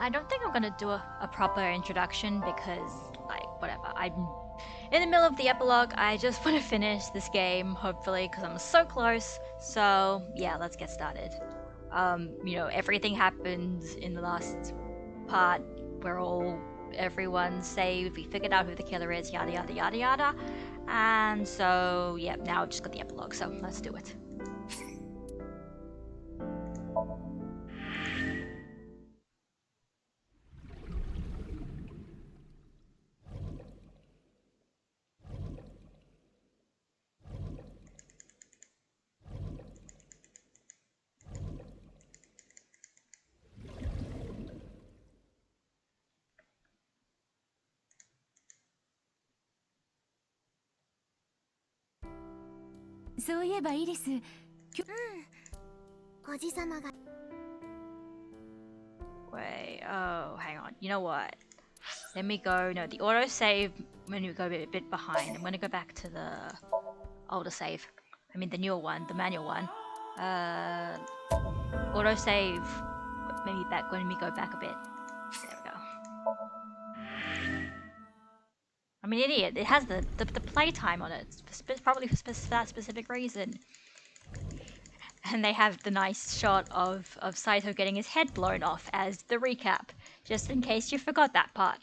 I don't think I'm gonna do a proper introduction because, like, whatever. I'm in the middle of the epilogue. I just want to finish this game, hopefully, because I'm so close. So, yeah, let's get started. You know, everything happened in the last part. Everyone's saved. We figured out who the killer is, yada yada yada yada. And so, yeah, now I've just got the epilogue, so let's do it. Wait, oh, hang on. You know what? Let me go. No, the autosave when you go a bit behind. I'm gonna go back to the older save. I mean, the newer one, the manual one. Autosave. Maybe back when we go back a bit. There we go. I'm an idiot. It has the playtime on it. Probably for that specific reason. And they have the nice shot of Saito getting his head blown off as the recap, just in case you forgot that part.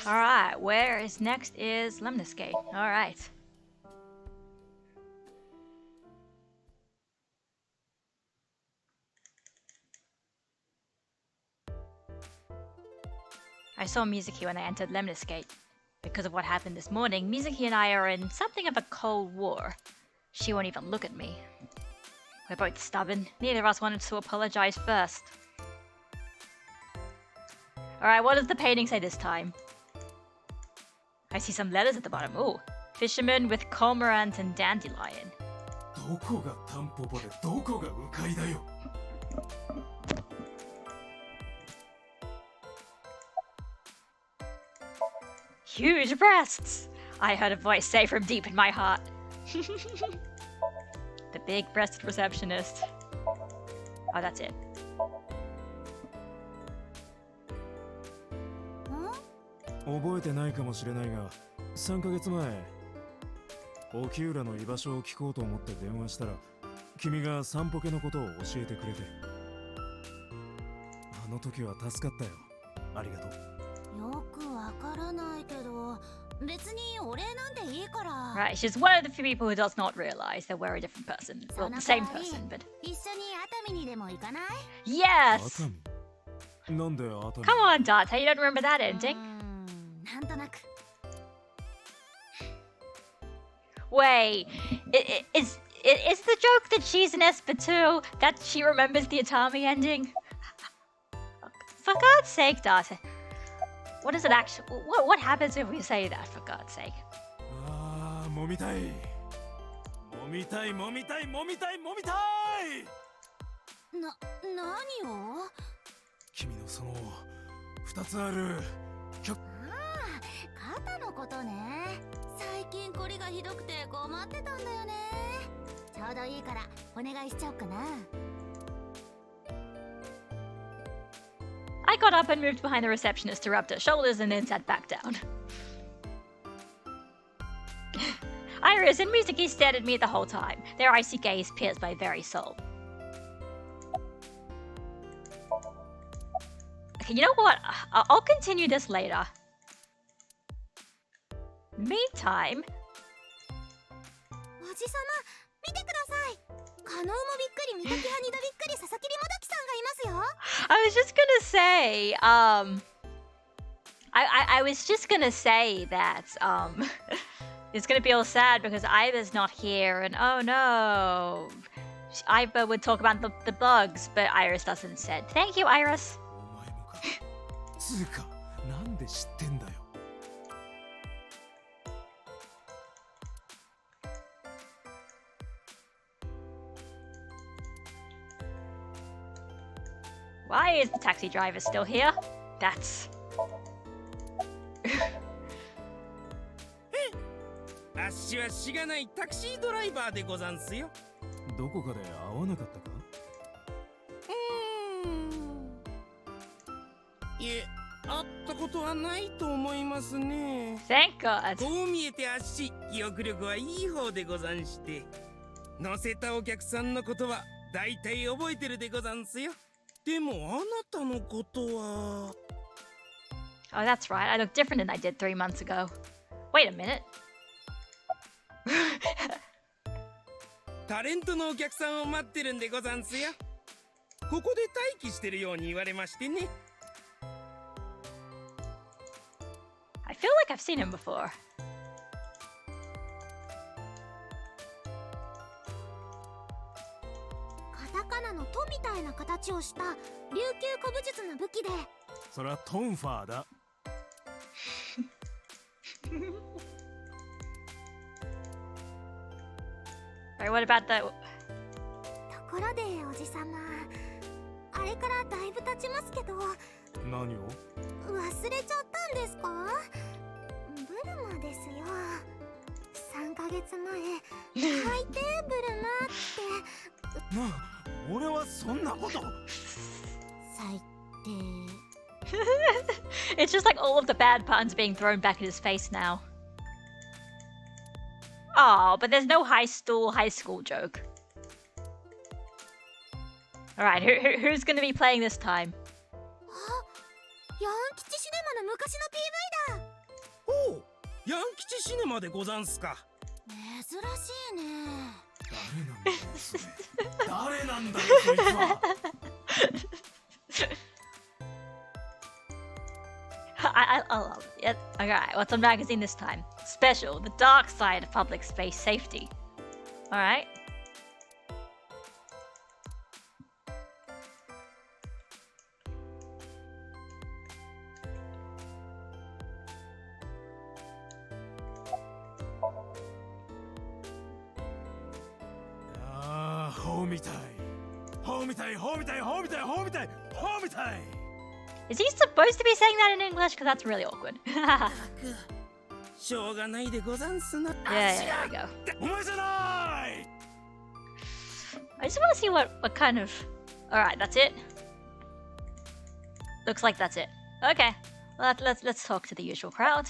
Alright, where is next is Lemniscate. Alright. I saw Mizuki when I entered Lemniscate. Because of what happened this morning, Mizuki and I are in something of a cold war. She won't even look at me. We're both stubborn. Neither of us wanted to apologize first. Alright, what does the painting say this time? I see some letters at the bottom. Ooh. Fisherman with cormorant and dandelion. Huge breasts! I heard a voice say from deep in my heart. The big-breasted receptionist. Oh, that's it. 覚えてないかもしれないが、3ヶ月前、沖浦の居場所を聞こうと思って電話したら、君が散歩家のことを教えてくれて。あの時は助かったよ。ありがとう。よくわからないけど、別にお礼なんていいから。Right, she's one of the few people who does not realize that we're a different person. Well, the same person, but... 一緒に熱海にでも行かない？ Yes! なんで熱海？ Come on, Date, you don't remember that ending? なんとなく。Wait, is the joke that she's an Esper too? That she remembers the Atami ending? For God's sake, Date. What is it actually? What happens if we say that, for God's sake? ああ、揉みたい。揉みたい、揉みたい、揉みたい、揉みたい。何を？君のその2つある。肩のことね。最近こりがひどくて困ってたんだよね。ちょうどいいからお願いしちゃおうかな。I got up and moved behind the receptionist to rub her shoulders and then sat back down. Iris and Mizuki stared at me the whole time, their icy gaze pierced my very soul. Okay, you know what? I'll continue this later. Meantime... おじさま、見てください。カノウもびっくり、ミタキハニダびっくり、佐々木リモダキさんがいますよ。I was just gonna say, I was just gonna say that, it's gonna be all sad because Iva's not here and oh no. Iva would talk about the bugs, but Iris doesn't said. Thank you, Iris. お前もか。つうか、なんで知ってんだよ。Why is the taxi driver still here? that's あっしはしがないタクシードライバーでござんすよ。どこかで会わなかったか？いえ、会ったことはないと思いますね。 thank God. こう見えてあっし記憶力はいい方でござんして、乗せたお客さんのことはだいたい覚えてるでござんすよ。でもあなたのことは Oh, that's right. I look different than I did 3 months ago. Wait a minute. タレントのお客さんを待ってるんでござんすよ。ここで待機してるように言われましてね。 I feel like I've seen him before. カタカナの「と」みたいな形をした琉球古武術の武器で、それはトンファーだ。Alright, what about the... ところでおじさま、あれからだいぶ経ちますけど、何を？忘れちゃったんですか？ブルマですよ。3ヶ月前、海底ブルマってなあ、俺はそんなこと。最低。It's just like all of the bad puns being thrown back in his face now. Oh, but there's no high school joke. Alright, who's gonna be playing this time? あ、ヤン吉シネマの昔の PV だ。おう、ヤン吉シネマでござんすか。珍しいね。誰なんだよそいつは。I love it. Yeah, alright, what's on magazine this time? Special, the dark side of public space safety. Alright. Ah, ほうみたい。ほうみたい、ほうみたい、ほうみたい、ほうみたい、ほうみたい。Is he supposed to be saying that in English? Because that's really awkward. Yeah, しょうがないでござんすな。 there we go. お前じゃない。 I just want to see what kind of... Alright, that's it. Looks like that's it. Okay, let's talk to the usual crowd.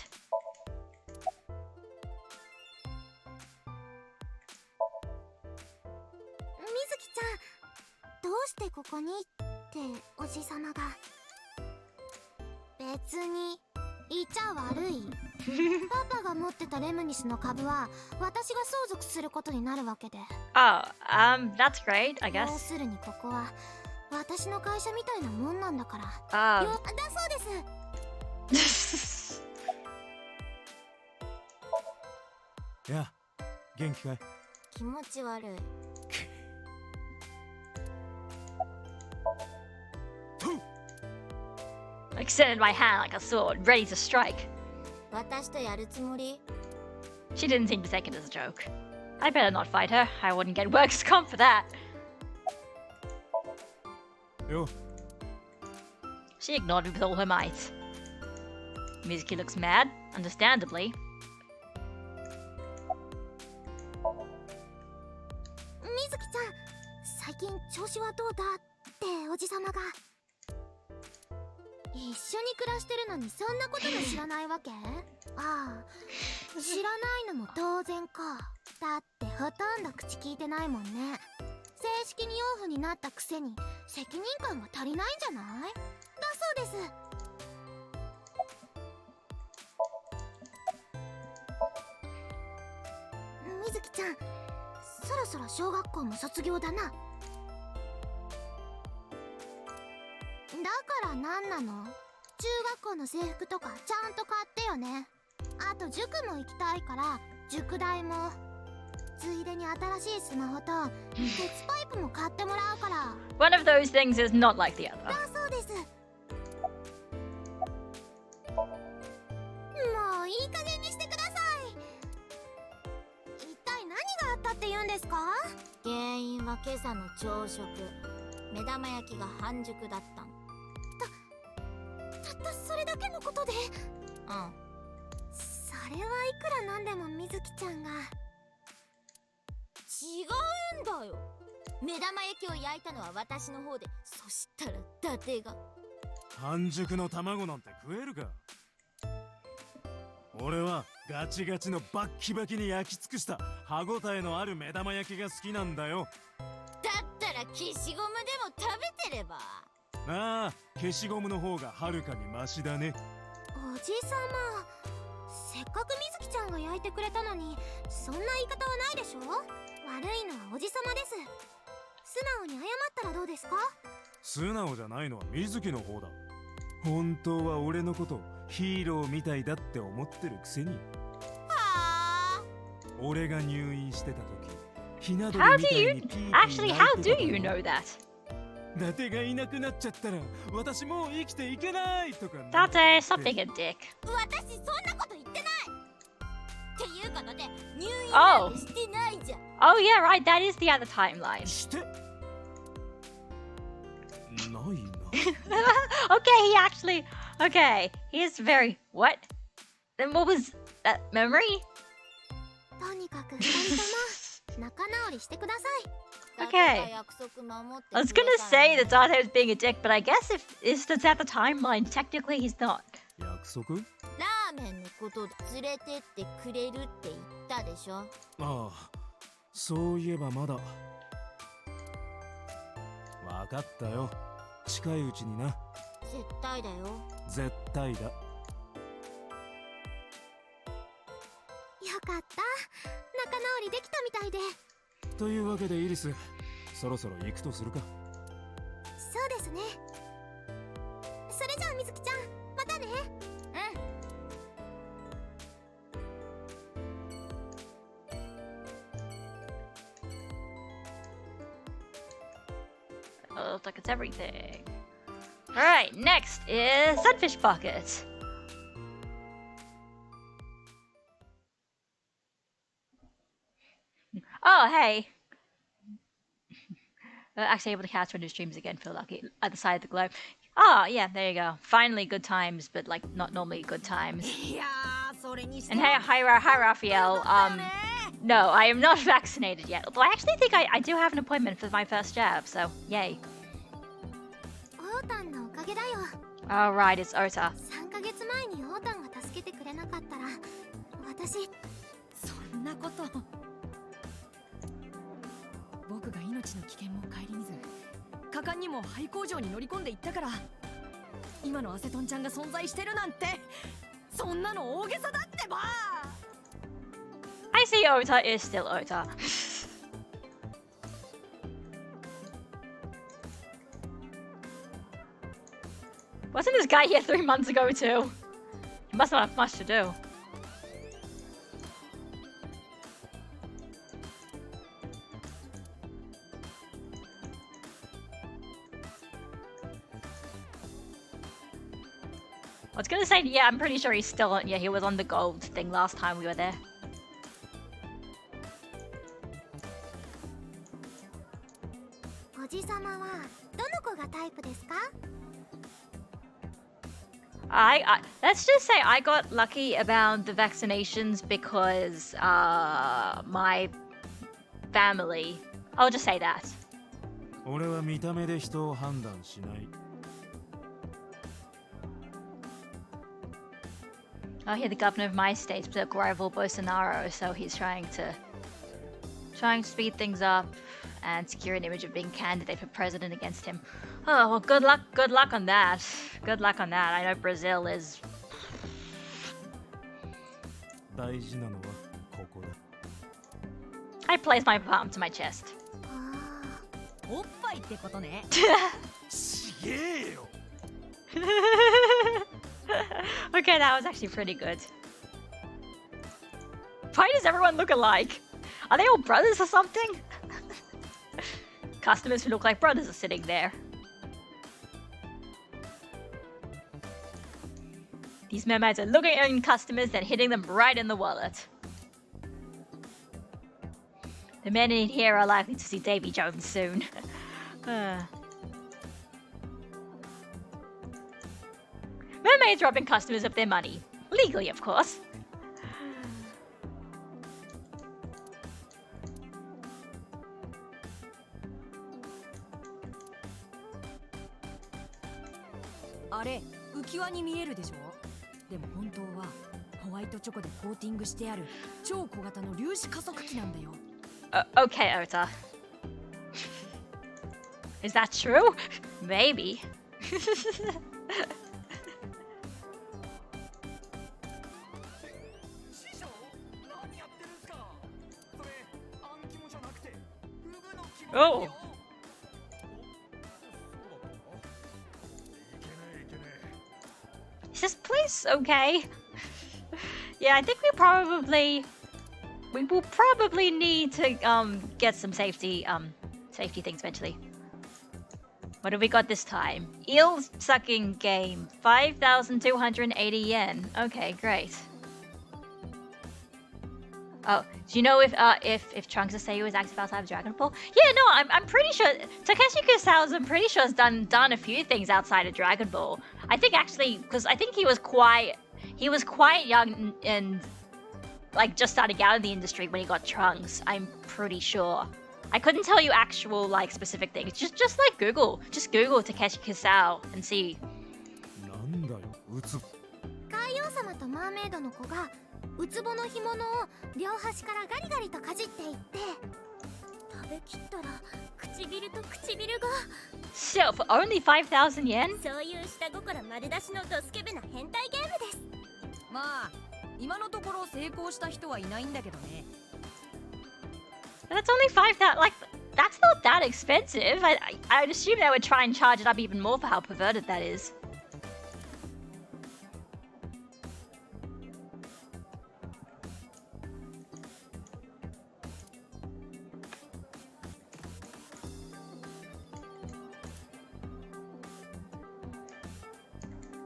みずきちゃん、どうしてここにっておじさまが。別にいちゃ悪い。パパが持ってたレムニスの株は私が相続することになるわけで。Oh, that's great, I 要 guess. するにここは私の会社みたいなもんなんだから。Oh, だそうです。いや、元気かい？気持ち悪い。extended my hand like a sword, ready to strike. 私とやるつもり？ She didn't seem to take it as a joke. I better not fight her. I wouldn't get works comp for that. よ、 She ignored me with all her might. Mizuki looks mad, understandably. みずきちゃん、最近調子はどうだっておじさまが。一緒に暮らしてるのにそんなことも知らないわけ？ああ、知らないのも当然か。だってほとんど口聞いてないもんね。正式に養父になったくせに責任感が足りないんじゃない？だそうです。みずきちゃん、そろそろ小学校も卒業だな。だから何なの？中学校の制服とかちゃんと買ってよね。あと塾も行きたいから塾代も。ついでに新しいスマホと鉄パイプも買ってもらうから。 One of those things is not like the other. だそうです。もういい加減にしてください。一体何があったって言うんですか？原因は今朝の朝食、目玉焼きが半熟だったの。たそれだけのことで。Oh. それはいくらなんでもみずきちゃんが。違うんだよ。目玉焼きを焼いたのは私の方で、そしたら伊達が。半熟の卵なんて食えるか。俺はガチガチのバッキバキに焼き尽くした歯ごたえのある目玉焼きが好きなんだよ。だったら消しゴムでも食べてれば。ああ、消しゴムの方がはるかにマシだね。おじさま、せっかくみずきちゃんが焼いてくれたのにそんな言い方はないでしょ。悪いのはおじさまです。素直に謝ったらどうですか。素直じゃないのは水木の方だ。本当は俺のことヒーローみたいだって思ってるくせに。はあ。俺が入院してた時、ひなHow 鳥み do たい you にピーピー actually? 泣い How て do た you だろ。 know that? 伊達がいなくなっちゃったら私もう生きていけないとかね。 Date, stop being a dick. 私そんなこと言ってない。っていうかだって入院なてなんんてしてないじゃん。Oh yeah, right. That is the other timeline. してないな。 Okay, he actually. Okay, he is very. What? Then what was that memory? とにかく二人とも仲直りしてください。 Okay. 約束守って I was gonna say that Date was being a dick, but I guess if it's at the timeline, technically he's not. 約束？ラーメンのことで連れてってくれるって言ったでしょ。ああ、そういえばまだ。わかったよ。近いうちにな。絶対だよ。絶対だ。よかった。仲直りできたみたいで。というわけでイリス、そろそろ行くとするか。そうですね。それじゃあみずきちゃん、またね。Oh, looks like it's everything. Alright, next is Sunfish Bucket. Oh, hey. Actually able to catch one of his streams again, feel lucky. At the side of the globe. Oh, yeah, there you go. Finally good times, but like not normally good times. And hey, hi Raphael. No, I am not vaccinated yet. Although I actually think I do have an appointment for my first jab, so yay. オータンのおかげだよ。 Alright, it's Ota. 3ヶ月前にオータンが助けてくれなかったら、私。そんなこと。僕が命の危険も顧みず、果敢にも廃工場に乗り込んでいったから、今のアセトンちゃんが存在してるなんて、そんなの大げさだってば。 I see Ota is still Ota. Wasn't this guy here 3 months ago too? He must not have much to do. I was gonna say, yeah, I'm pretty sure he's still on. Yeah, he was on the gold thing last time we were there. Let's just say I got lucky about the vaccinations because my family. I'll just say that. 俺は見た目で人を判断しない。 Oh, here the governor of my state's political rival Bolsonaro, so he's trying to speed things up and secure an image of being candidate for president against him. Oh well, good luck on that. Good luck on that. I know Brazil is. 大事なのはここだ。 I place my palm to my chest. おっぱいってことね。ちげえよ。 Okay, that was actually pretty good. Why does everyone look alike? Are they all brothers or something? Customers who look like brothers are sitting there. These mermaids are looking at customers and hitting them right in the wallet. The men in here are likely to see Davy Jones soon. mermaids robbing customers of their money. Legally, of course.あれ浮き輪に見えるでしょ。でも本当はホワイトチョコでコーティングしてある超小型の粒子加速器なんだよ。Okay, Ota. Is that true? Maybe. 師匠何やってるんすか。それ暗肝じゃなくてフグの肝だよ。 Oh. Is this place okay? Yeah, I think we will probably need to get some safety things eventually. What have we got this time? Eel sucking game, 5,280 yen. Okay, great. Oh, do you know if Trunks Seiyu is active outside of Dragon Ball? Yeah, no, I'm pretty sure Takeshi Kusawa's I'm pretty sure has done a few things outside of Dragon Ball. I think actually because I think he was quite young and like just starting out in the industry when he got Trunks. I'm pretty sure. I couldn't tell you actual like specific things. Just like Google Takeshi Kusawa and see. なんだようつ。海王様とマーメイドの子がウツボの干物を両端からガリガリとかじっていって食べきったら唇と唇が So for only 5,000 yen? そういう下心丸出しのドスケベな変態ゲームです。まあ今のところ成功した人はいないんだけどね。 That's only 5,000. Like that's not that expensive. I'd assume they would try and charge it up even more for how perverted that is.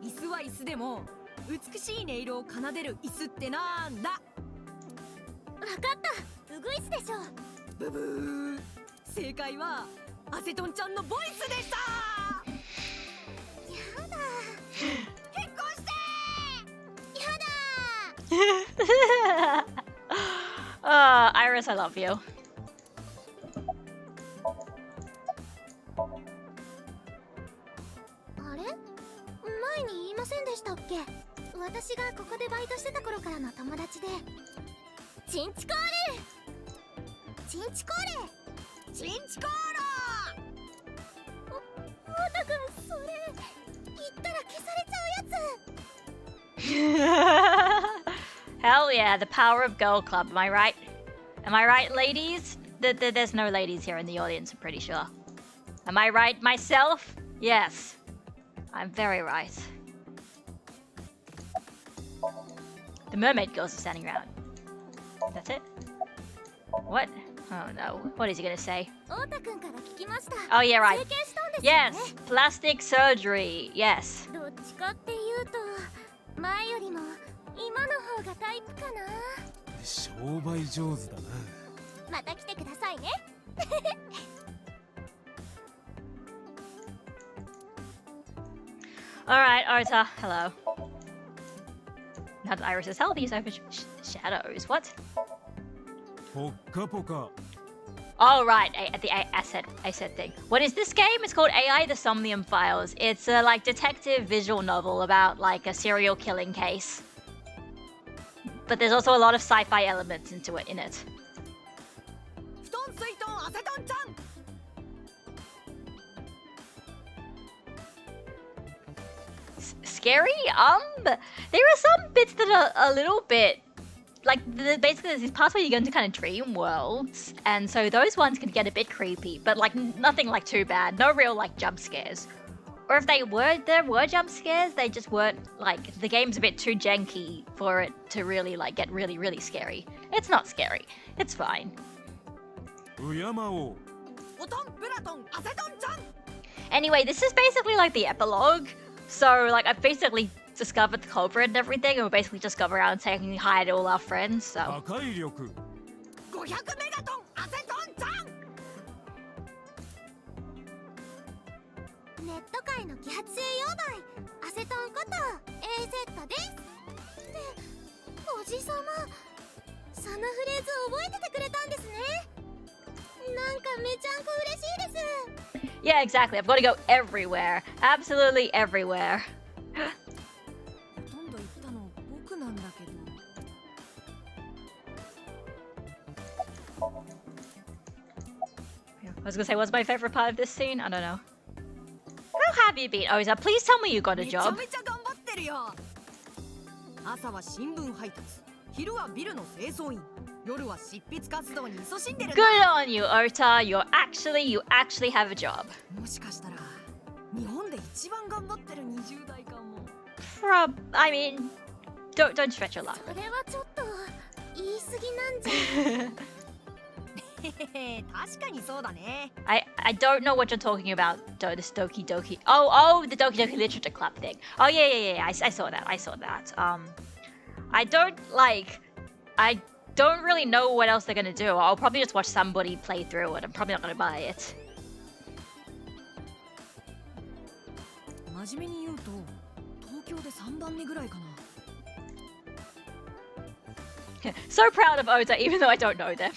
Isu は椅子でも美しい音色を奏でる椅子ってなんだ。わかったウグイスでしょ。ブブー。正解はアセトンちゃんのボイスでした。やだ結婚してやだ Iris, I love you. あれ前に言いませんでしたっけ。私がここでバイトしてた頃からの友達でチンチコールチンチコールチンチコーオタくんそれ言ったら消されちゃうやつ。 Hell yeah, the power of Girl Club. Am I right? Am I right, ladies? There's no ladies here in the audience, I'm pretty sure. Am I right myself? Yes. I'm very right. The mermaid girls are standing around. That's it? What? Oh no. What is he gonna say? オタくんから聞きました。 Oh yeah, right. 整形したんですよね。 Yes! Plastic surgery. Yes. どっちかっていうと前よりも今の方がタイプかな。商売上手だな。また来てくださいね。Alright, Ota. Hello. Now that Iris is healthy, so shadows. What? ポッカポカ。 Oh, right. The asset thing. What is this game? It's called AI The Somnium Files. It's a like detective visual novel about like a serial killing case. But there's also a lot of sci-fi elements in it. 布団水遁アセトンちゃん。 Scary? There are some bits that are a little bit like basically there's these parts where you go into kind of dream worlds, and so those ones can get a bit creepy, but like nothing like too bad. No real like jump scares. Or if there were jump scares, they just weren't like the game's a bit too janky for it to really like get really, really scary. It's not scary. It's fine. 敬おう。オトンプラトンアセトンちゃん。 Anyway, this is basically like the epilogue. So like I've basically discovered the culprit and everything, and we're basically just going around saying hi to all our friends. So 破壊力。 500メガトンアセトンちゃん。ネット界の揮発性溶媒アセトンこと A セットです。っておじさま、そのフレーズ覚えててくれたんですね。なんかめちゃんこ嬉しいです。 Yeah, exactly. I've got to go everywhere. Absolutely everywhere. ほとんど言ったの僕なんだけど。I was gonna say, what's my favorite part of this scene? I don't know. How have you been, Oza? Please tell me you got a めちゃ job. めちゃ頑張ってるよ。朝は新聞配達、昼はビルの清掃員、夜は執筆活動に勤しんでるんだ。 Good on you, Ota. You actually have a job. もしかしたら日本で一番頑張ってる20代かも。I mean, don't stretch your luck. それはちょっと言い過ぎなんじゃ。確かにそうだね。I don't know what you're talking about. This Doki Doki. Oh, the Doki Doki Literature Club thing. Oh yeah. I saw that. I don't really know what else they're gonna do. I'll probably just watch somebody play through it. I'm probably not gonna buy it. 真面目に言うと東京で3番目ぐらいかな。So proud of Ota, even though I don't know them.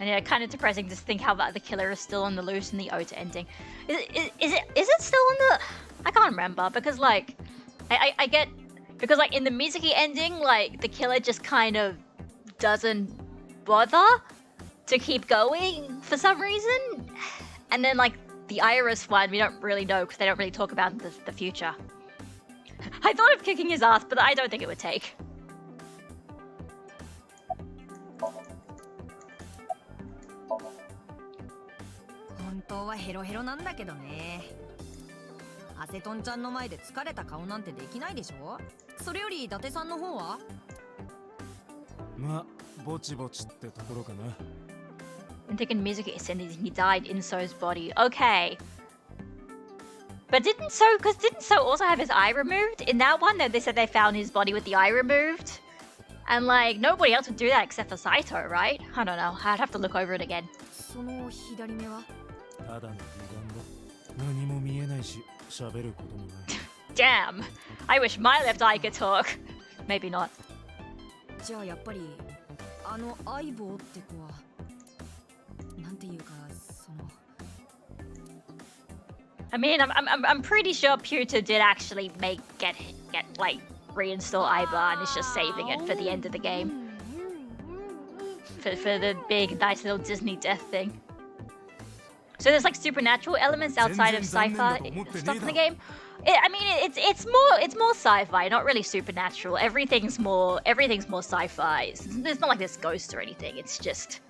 And yeah, kind of depressing to think how the killer is still on the loose in the Ota ending. Is it still on the? I can't remember because like I get because like in the Mizuki ending, like the killer just kind of doesn't bother to keep going for some reason, and then like the Iris one, we don't really know because they don't really talk about the future. I thought of kicking his ass, but I don't think it would take. 本当はヘロヘロなんだけどね。アセトンちゃんの前で疲れた顔なんてできないでしょ。それより伊達さんの方はま、ぼちぼちってところかな。I'm thinking Mizuki ascended and he died in So's body. Okay. But didn't So also have his eye removed? In that one, they said they found his body with the eye removed. And like, nobody else would do that except for Saito, right? I don't know. I'd have to look over it again. その左目はただの義眼だ。何も見えないし、喋ることもない。Damn. I wish my left eye could talk. Maybe not. じゃあやっぱりあの相棒って子はなんていうかその I mean, I'm pretty sure Puta did actually get like reinstall Aiba and is just saving it for the end of the game. For the big nice little Disney death thing. So there's like supernatural elements outside of sci-fi stuff in the game. It's more sci-fi, not really supernatural. Everything's more sci-fi. It's not like there's ghosts or anything. It's just.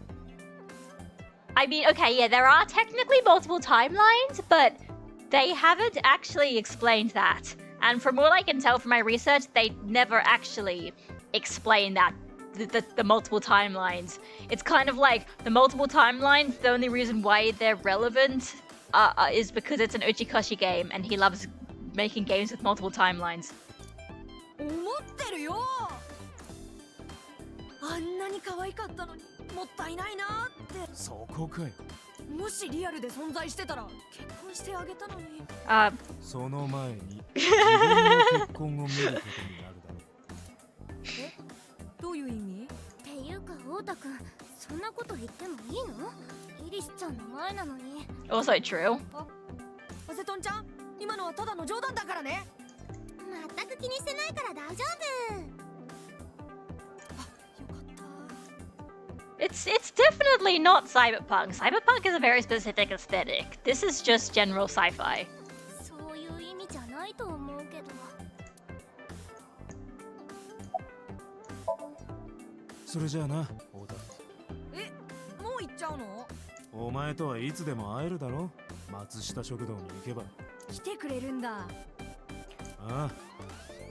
I mean, okay, yeah, there are technically multiple timelines, but they haven't actually explained that. And from what I can tell from my research, they never actually explain that. The multiple timelines. It's kind of like the multiple timelines, the only reason why they're relevant is because it's an Uchikoshi game and he loves making games with multiple timelines. 思ってるよ。あんなに可愛かったのにもったいないなって。そこかよ。もしリアルで存在してたら結婚してあげたのに。その前に自分の結婚を見ることになるだろう。え、どういう意味？っていうかオータくん、そんなこと言ってもいいの？イリスちゃんの前なのに。Also true. アセトンちゃん、今のはただの冗談だからね。全く気にしてないから大丈夫。It's definitely not cyberpunk. Cyberpunk is a very specific aesthetic. This is just general sci-fi. そういう意味じゃないと思うけど。それじゃあな、オータ。え、もう行っちゃうの？お前とはいつでも会えるだろ。松下食堂に行けば。来てくれるんだ。ああ、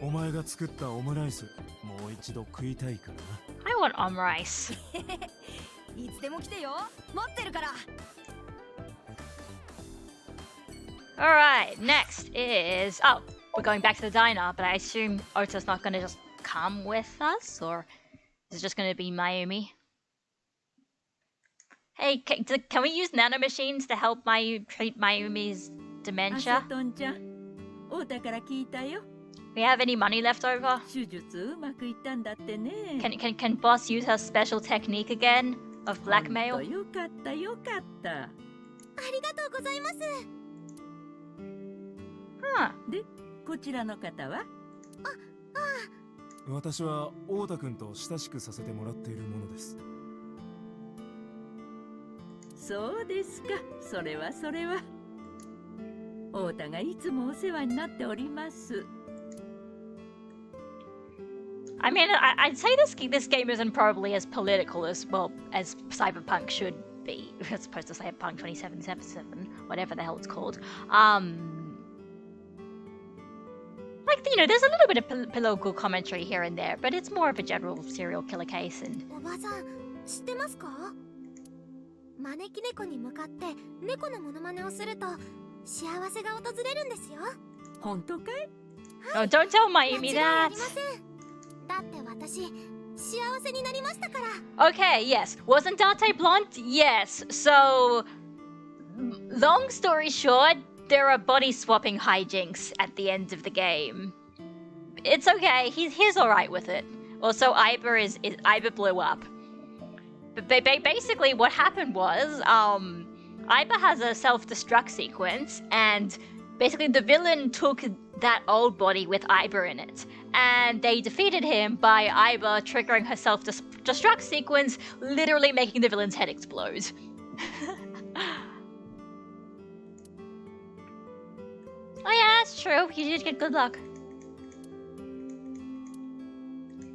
お前が作ったオムライス、もう一度食いたいからな。I want omrice. いつでも来てよ。待ってるから。Alright, next is... Oh, we're going back to the diner, but I assume Ota's not gonna just come with us, or is it just gonna be Mayumi? Hey, can we use nanomachines to help treat Mayumi's dementia. アセトンちゃん、オータから聞いたよ。 We have any money left over? 手術うまくいったんだってね。 Can boss use her special technique again of ほんと blackmail? よかったよかった。ありがとうございます。 Huh. で、こちらの方は？私は太田君と親しくさせてもらっているものです。そうですか。それはそれは。太田がいつもお世話になっております。 I mean, I'd say this game isn't probably as political as well as Cyberpunk should be. As opposed to Cyberpunk 2077, whatever the hell it's called. Like, you know, there's a little bit of political commentary here and there, but it's more of a general serial killer case. And おばさん、知ってますか？招き猫に向かって猫のモノマネをすると幸せが訪れるんですよ。本当かい？ oh, don't tell 間違 Mayumi いあ that. りません。だって私幸せになりましたから。 Okay, yes. Wasn't Dante blonde? Yes. So, long story short, there are body swapping hijinks at the end of the game. It's okay. He's all right with it. Also, Iba blew up. But basically, what happened was, Iba has a self-destruct sequence, and basically the villain took that old body with Iba in it, and they defeated him by Iba triggering her self-destruct sequence, literally making the villain's head explode. Oh yeah, that's true. You did get good luck.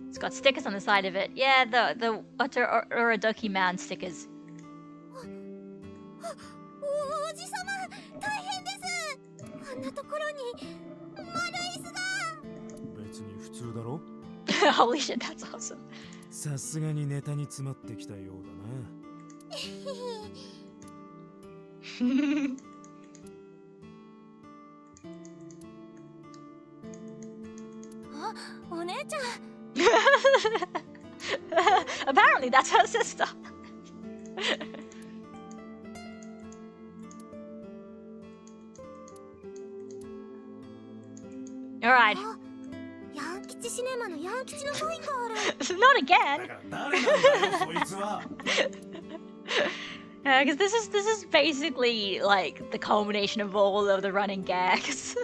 It's got stickers on the side of it. Yeah, the Uradoki man stickers. おじさま、大変です。あんなところに丸い椅子が。別に普通だろ。 Holy shit, that's awesome. さすがにネタに詰まってきたようだな。あ、お姉ちゃん。 Apparently, that's her sister. Alright. あ、ヤン吉シネマのヤン吉のサインがある。 Not again. だから誰なんだよ、そいつは。 Because this is basically like the culmination of all of the running gags.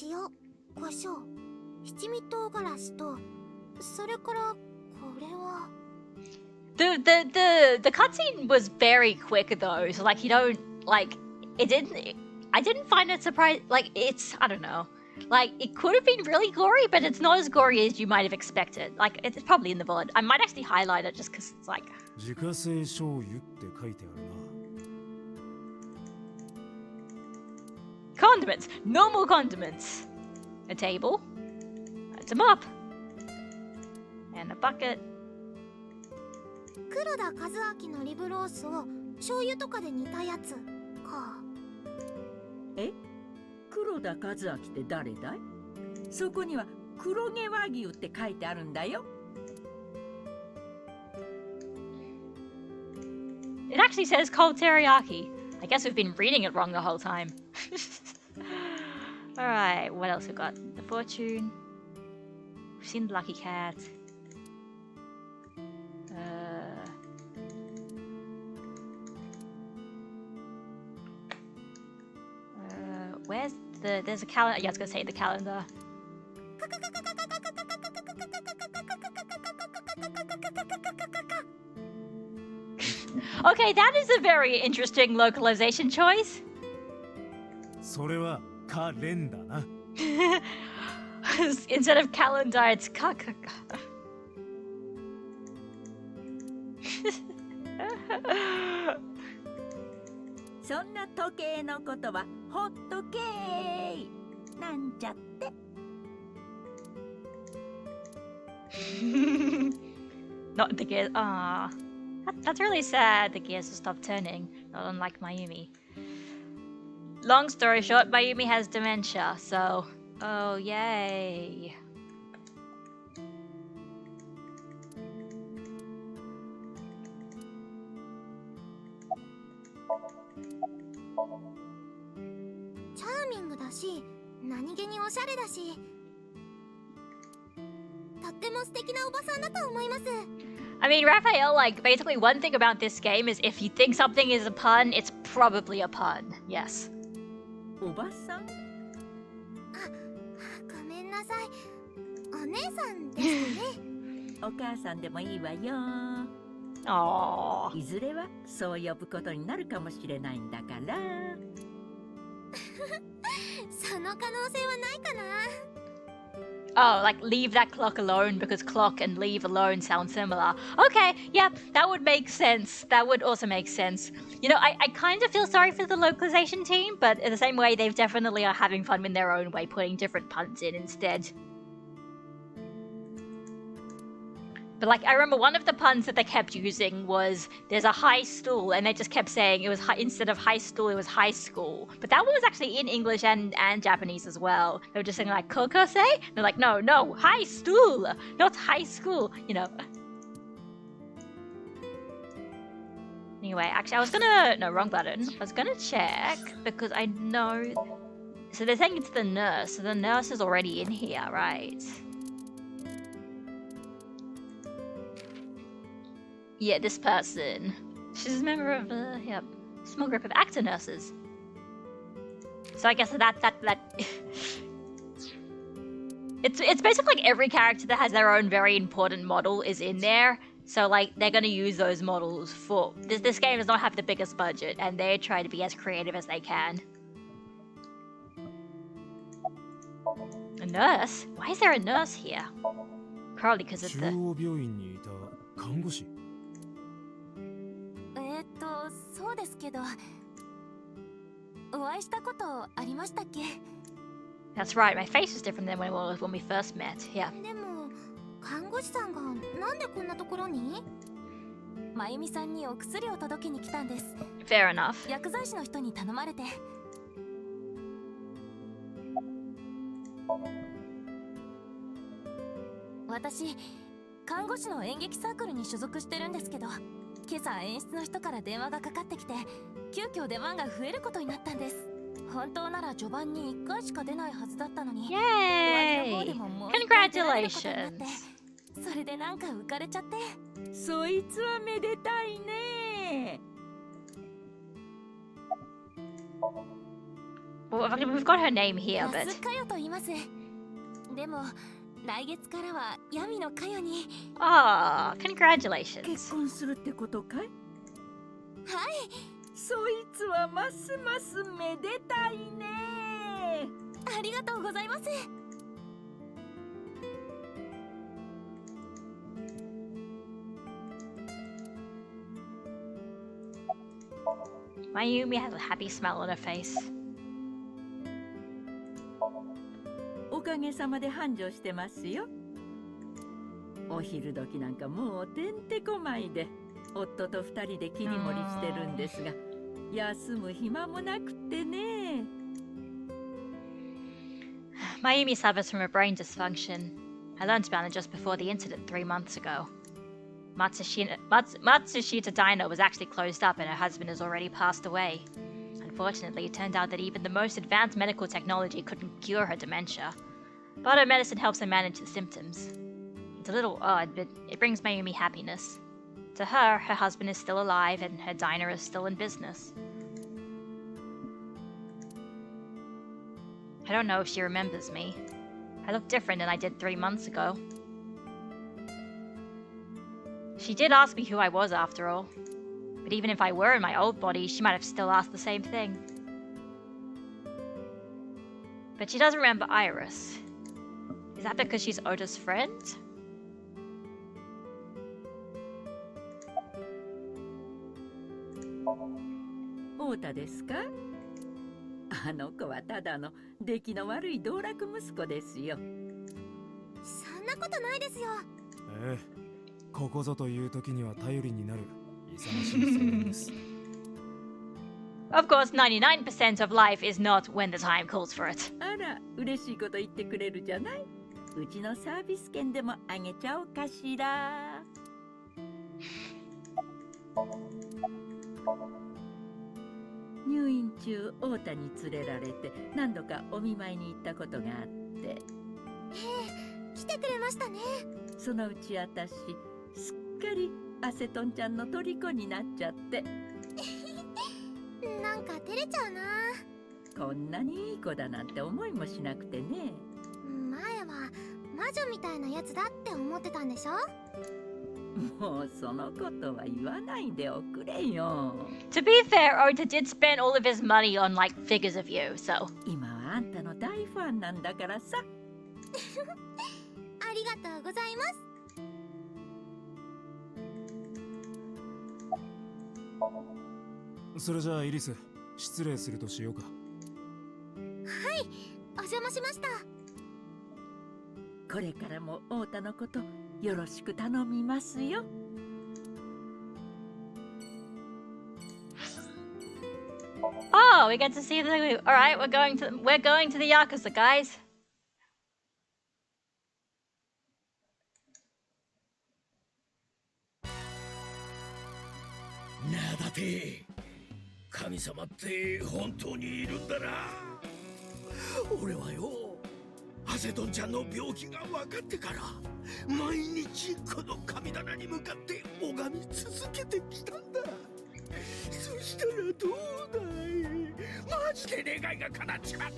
塩、胡椒、七味唐辛子と、それからこれは。 The cutscene was very quick though, so like you don't like it didn't. I didn't find it surprising. Like it's I don't know. Like it could have been really gory, but it's not as gory as you might have expected. Like it's probably in the VOD. I might actually highlight it just because it's like. 自家製醤油って書いてあるな。 Condiments! No more condiments! A table. That's a mop. And a bucket. 黒田和明のリブロースを醤油とかで煮たやつか。え？黒田和明って誰だい？そこには黒毛和牛って書いてあるんだよ。 It actually says cold teriyaki. I guess we've been reading it wrong the whole time. Alright, what else we got? The fortune. We've seen the lucky cat. Where's there's a calendar. Yeah, I was gonna say the calendar. Okay, that is a very interesting localization choice. それはカレンだな。 Instead of calendar, it's kakaka. そんな時計のことはほっとけーなんちゃって。 Not the gears. Ah, that's really sad. The gears will stop turning. Not unlike Mayumi. Long story short, Mayumi has dementia. So, oh yay. だし、何気におしゃれだし、とっても素敵なおばさんだと思います。 I mean, Raphael, like, basically one thing about this game is if you think something is a pun, it's probably a pun. Yes. おばさん？ごめんなさい。お姉さんですかね。お母さんでもいいわよ。 Aww. いずれはそう呼ぶことになるかもしれないんだから。その可能性はないかな。 Oh, like leave that clock alone because clock and leave alone sound similar. Okay, yeah, that would make sense. That would also make sense. You know, I kind of feel sorry for the localization team, but in the same way, they've definitely are having fun in their own way, putting different puns in instead. But like, I remember one of the puns that they kept using was there's a high stool, and they just kept saying it was instead of high stool, it was high school. But that one was actually in English and Japanese as well. They were just saying like kokosei. They're like, no, high stool, not high school. You know. Anyway, actually, I was gonna wrong button. I was gonna check because I know. So they're saying it's the nurse. So the nurse is already in here, right? Yeah, this person. She's a member of a small group of actor nurses. So I guess that it's basically like every character that has their own very important model is in there. So like they're gonna use those models for this game does not have the biggest budget, and they try to be as creative as they can. A nurse? Why is there a nurse here? Probably because of 中 the 央病院にいた看護師。そうですけど、お会いしたことありましたっけ？ That's right, my face was different than when we first met. Yeah. でも、看護師さんがなんでこんなところに？まゆみさんにお薬を届けに来たんです。 Fair enough. 薬剤師の人に頼まれて。私、看護師の演劇サークルに所属してるんですけど、今朝演出の人から電話がかかってきて、急遽出番が増えることになったんです。本当なら序盤に1回しか出ないはずだったのに、終わりの方で Yay! ももう1回出られることになって、 Congratulations! それでなんか浮かれちゃって。そいつはめでたいね。 Well, we've got her name here, 安 but かよと言います。でも来月からは闇のかよに。 ah, 結 congratulations. 婚するってことかい？はい。そいつはますますめでたいね。ありがとうございます。 Mayumi has a happy smile on her face. おかげさまで繁盛してますよ。お昼時なんかもうてんてこまいで、夫と二人で切り盛りしてるんですが、休む暇もなくってね。 Mayumi suffers from a brain dysfunction. I learned about it just before the incident 3 months ago. Matsushita Diner was actually closed up and her husband has already passed away. Unfortunately, it turned out that even the most advanced medical technology couldn't cure her dementia. But her medicine helps her manage the symptoms. It's a little odd, but it brings Mayumi happiness. To her, her husband is still alive and her diner is still in business. I don't know if she remembers me. I look different than I did 3 months ago. She did ask me who I was after all. But even if I were in my old body, she might have still asked the same thing. But she doesn't remember Iris. Is that because she's Oda's friend? 太田ですか？あの子はただの出来の悪い道楽息子ですよ。そんなことないですよ。ええ、ここぞという時には頼りになる勇ましい青年です。Of course, 99% of life is not when the time calls for it. あら、嬉しいこと言ってくれるじゃない。うちのサービス券でもあげちゃおうかしら。 あ入院中太田に連れられて何度かお見舞いに行ったことがあって、来てくれましたね。そのうち私すっかりアセトンちゃんの虜になっちゃって、なんか照れちゃうな。こんなにいい子だなんて思いもしなくてね。前は魔女みたいなやつだって思ってたんでしょ。もうそのことは言わないでおくれよ。 To be fair, Ota did spend all of his money on like figures of you, so. 今はあんたの大ファンなんだからさ。ありがとうございます。それじゃあイリス、失礼するとしようか。お邪魔しました。これからも太田のことよろしく頼みますよ。Oh, we get to see the. All right, we're going to the Yakuza, guys. なだて神様って本当にいるんだな。俺はよ、ハセトンちゃんの病気が分かってから毎日この神棚に向かって拝み続けてきたんだ。そしたらどうだい、マジで願いが叶っちまった。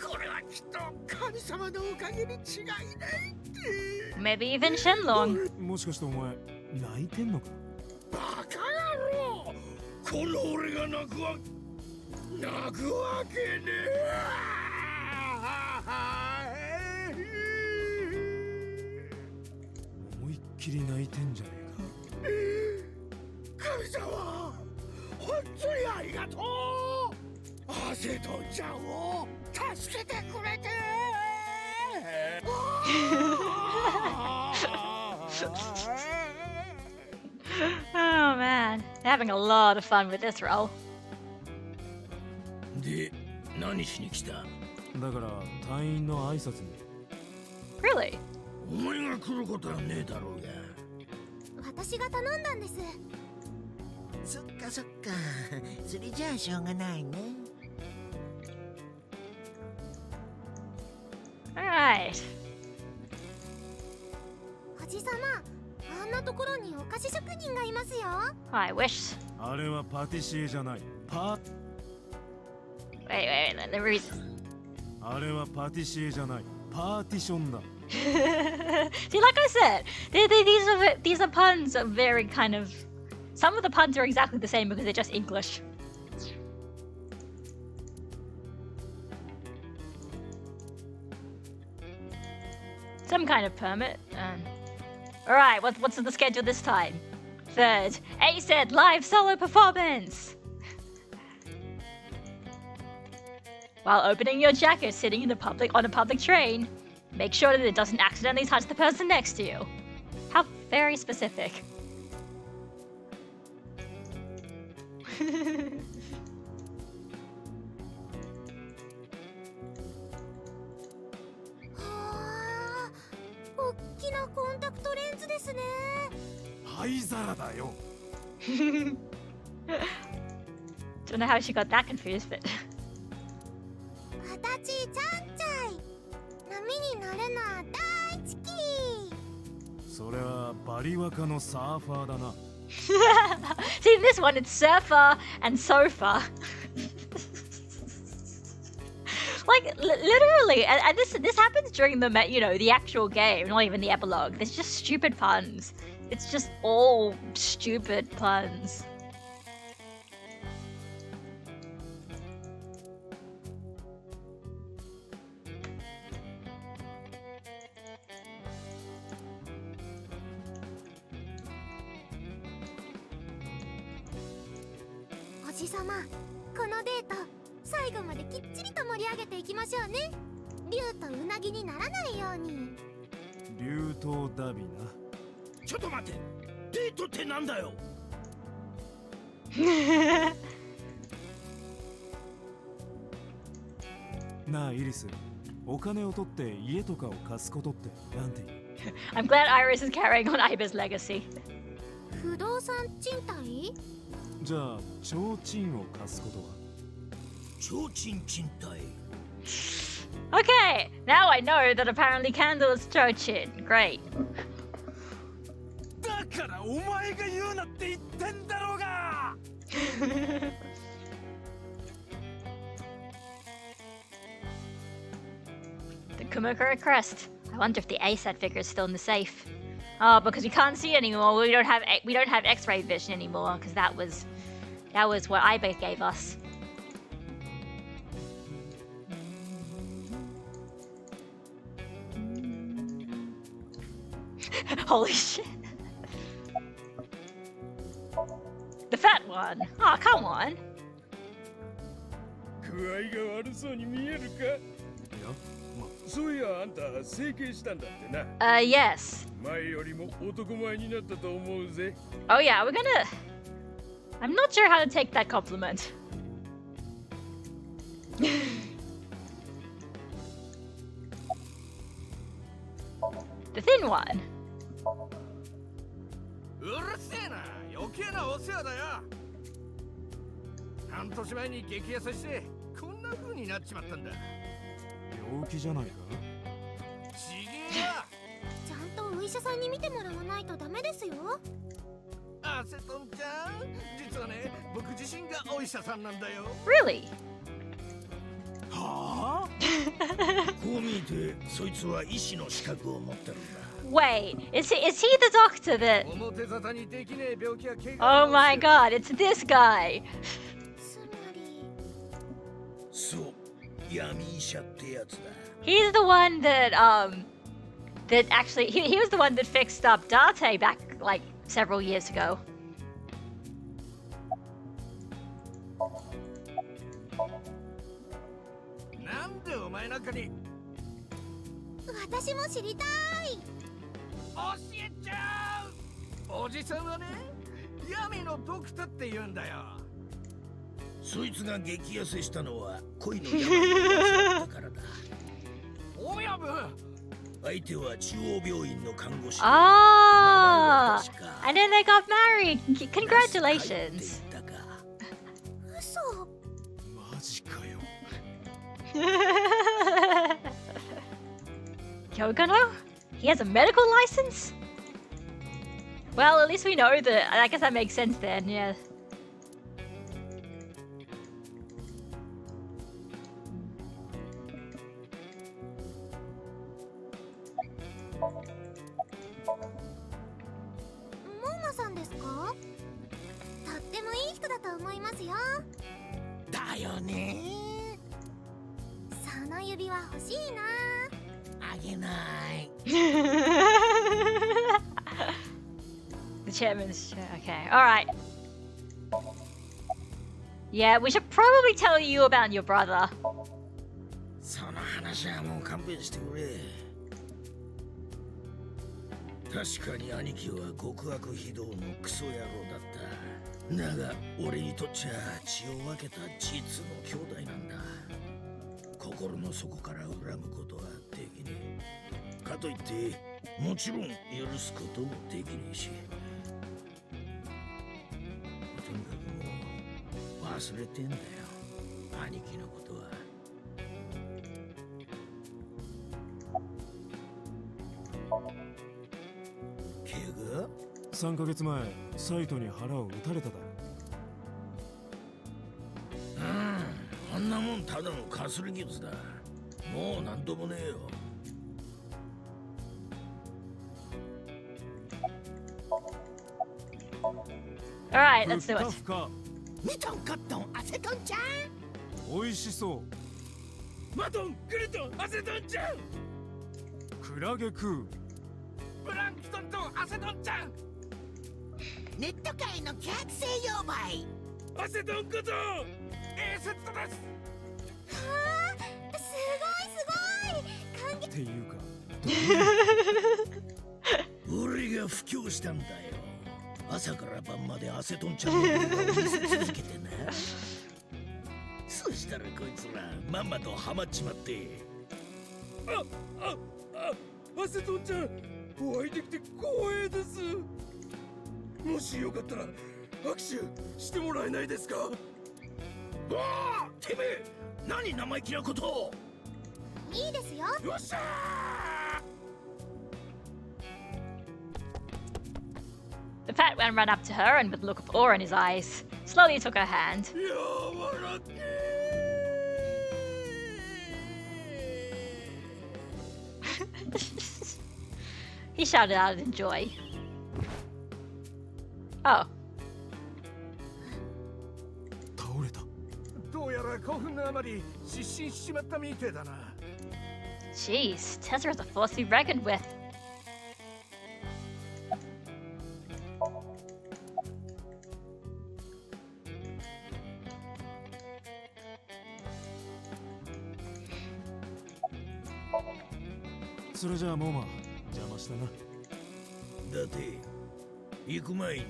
これはきっと神様のおかげに違いないって。 Maybe even Shenlong. もしかしてお前泣いてんのか。バカ野郎、この俺が泣くわけねえ。思いっきり泣いてんじゃねえか。神様、本当にありがとう。アセトンちゃんを助けてくれて。Oh man, they're having a lot of fun with this role. で、何しに来た？だから隊員の挨拶に。 Really? お前が来ることはねえだろうが。私が頼んだんです。そっかそっか、それじゃあしょうがないね。Alright. おじさま、あんなところにお菓子職人がいますよ。I wish. あれはパティシエじゃない。Wait, let me read. あれはパティシエじゃない。パーティションだ。See, like I said, these are puns are very kind of. Some of the puns are exactly the same because they're just English. Some kind of permit. Alright, what's the schedule this time? Third, A said live solo performance! While opening your jacket sitting in on a public train, make sure that it doesn't accidentally touch the person next to you. How very specific. Don't know how she got that confused, but あたちちゃんちゃい、波に乗るの大好き。それはバリワカのサーファーだな。see, in this one it's surfer and sofa. Like literally, and this happens during the actual game, not even the epilogue. There's just stupid puns. It's just all stupid puns.おじさま、このデート最後まできっちりと盛り上げていきましょうね。竜とうなぎにならないように。竜頭ダビな。ちょっと待って、デートってなんだよ。なあイリス、お金を取って家とかを貸すことってなんて言う？ I'm glad Iris is carrying on Iba's legacy. 不動産賃貸？じゃあ提灯を貸すことは？提灯賃貸。 Okay, now I know that apparently candle is Chochin. Great. だからお前が言うなって言ってんだろうが。The Kumukura crest. I wonder if the ASAT figure is still in the safe. Oh, because we can't see anymore. We don't have X-ray vision anymore because that was what Ibe gave us. Holy shit. The fat one. Oh, come on. 具合が悪そうに見えるか？いや、そういやあんた整形したんだってな。 Yes. 前よりも男前になったと思うぜ。 Oh yeah, we're gonna... I'm not sure how to take that compliment. The thin one. うるせえな、余計なお世話だよ。半年前に激痩せしてこんな風になっちまったんだ。病気じゃないか？ちげえや。ちゃんとお医者さんに見てもらわないとダメですよ。アセトンちゃん、実はね、僕自身がお医者さんなんだよ。 Really? はあ？こう見えてそいつは医師の資格を持ってるんだ。 Wait, is he the doctor that... 表沙汰にできねえ病気や怪我。 Oh my god, it's this guy. つまりそう、闇医者ってやつだ。 He's the one that that actually he was the one that fixed up Date back like several years ago. なんでお前なんかに私も知りたい。教えちゃう。おじさんはね、闇のドクターって言うんだよ。そいつが激痩せしたのは恋の病だったからだ。親分、相手は中央病院の看護師。 Ah, and then they got married. Congratulations. 嘘。マジかよ。 Kyogano? He has a medical license? Well, at least we know that. I guess that makes sense then, yeah. Momaさんですか？とってもいい人だと思いますよ。だよね。その指輪欲しいな。あげない。The chairman's chair. Okay, alright. Yeah, we should probably tell you about your brother. その話はもう勘弁してくれ。確かに兄貴は極悪非道のクソ野郎だった。だが俺にとっちゃ血を分けた実の兄弟なんだ。心の底から恨むことはできねえ。かといってもちろん許すこともできねえし。とにかくもう忘れてんだよ、兄貴のことは。怪我3ヶ月前サイトに腹を撃たれただろ。あんなもんただのかすり傷だ。もうなんともねえよ。Alright, let's do ふ it. かふかミトンコットンアセトンちゃん。美味しそう。マトン、グリトン、アセトンちゃん。クラゲ食う。プランクトンとアセトンちゃん。ネット界の客性妖媒。アセトンことAセットです。はあ、すごいすごい。感激。っていうか俺が布教したんだよ。朝から晩までアセトンちゃんの動画を見せ続けてな。そしたらこいつらまんまとハマっちまって。アセトンちゃん、お会いできて光栄です。もしよかったら握手してもらえないですか。わあ、てめえ何生意気なことを。いいですよ。よっしゃ The fat man ran up to her and with a look of awe in his eyes, slowly took her hand. ー。やわらけー。 He shouted out in joy. Oh. 倒れた。どうやら興奮のあまり失神しちまったみてえだな。 Jeez, Tessa is a force to be reckoned with. それじゃあモーマ邪魔したな。だって行く前に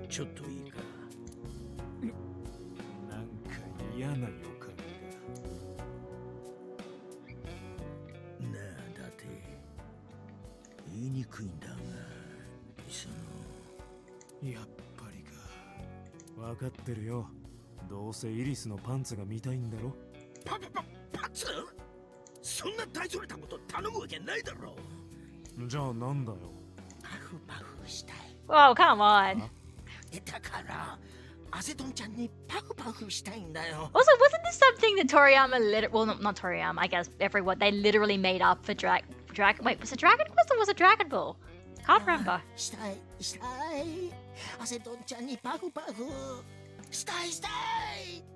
ちょっといいか。なんか嫌な予感が。なあだって言いにくいんだが、そのやっぱりか。分かってるよ。どうせイリスのパンツが見たいんだろ。パンツ？そんな大それたこと頼むわけないだろ。じゃあなんだよ。パフパフしたい。 Whoa, come on. だからアセトンちゃんにパフパフしたいんだよ。 Also, wasn't this something that Toriyama well, not Toriyama, I guess everyone, they literally made up for wait, was it Dragon Quest or was it Dragon Ball? Can't remember. したいしたい。アセトンちゃんにパフパフしたいしたい。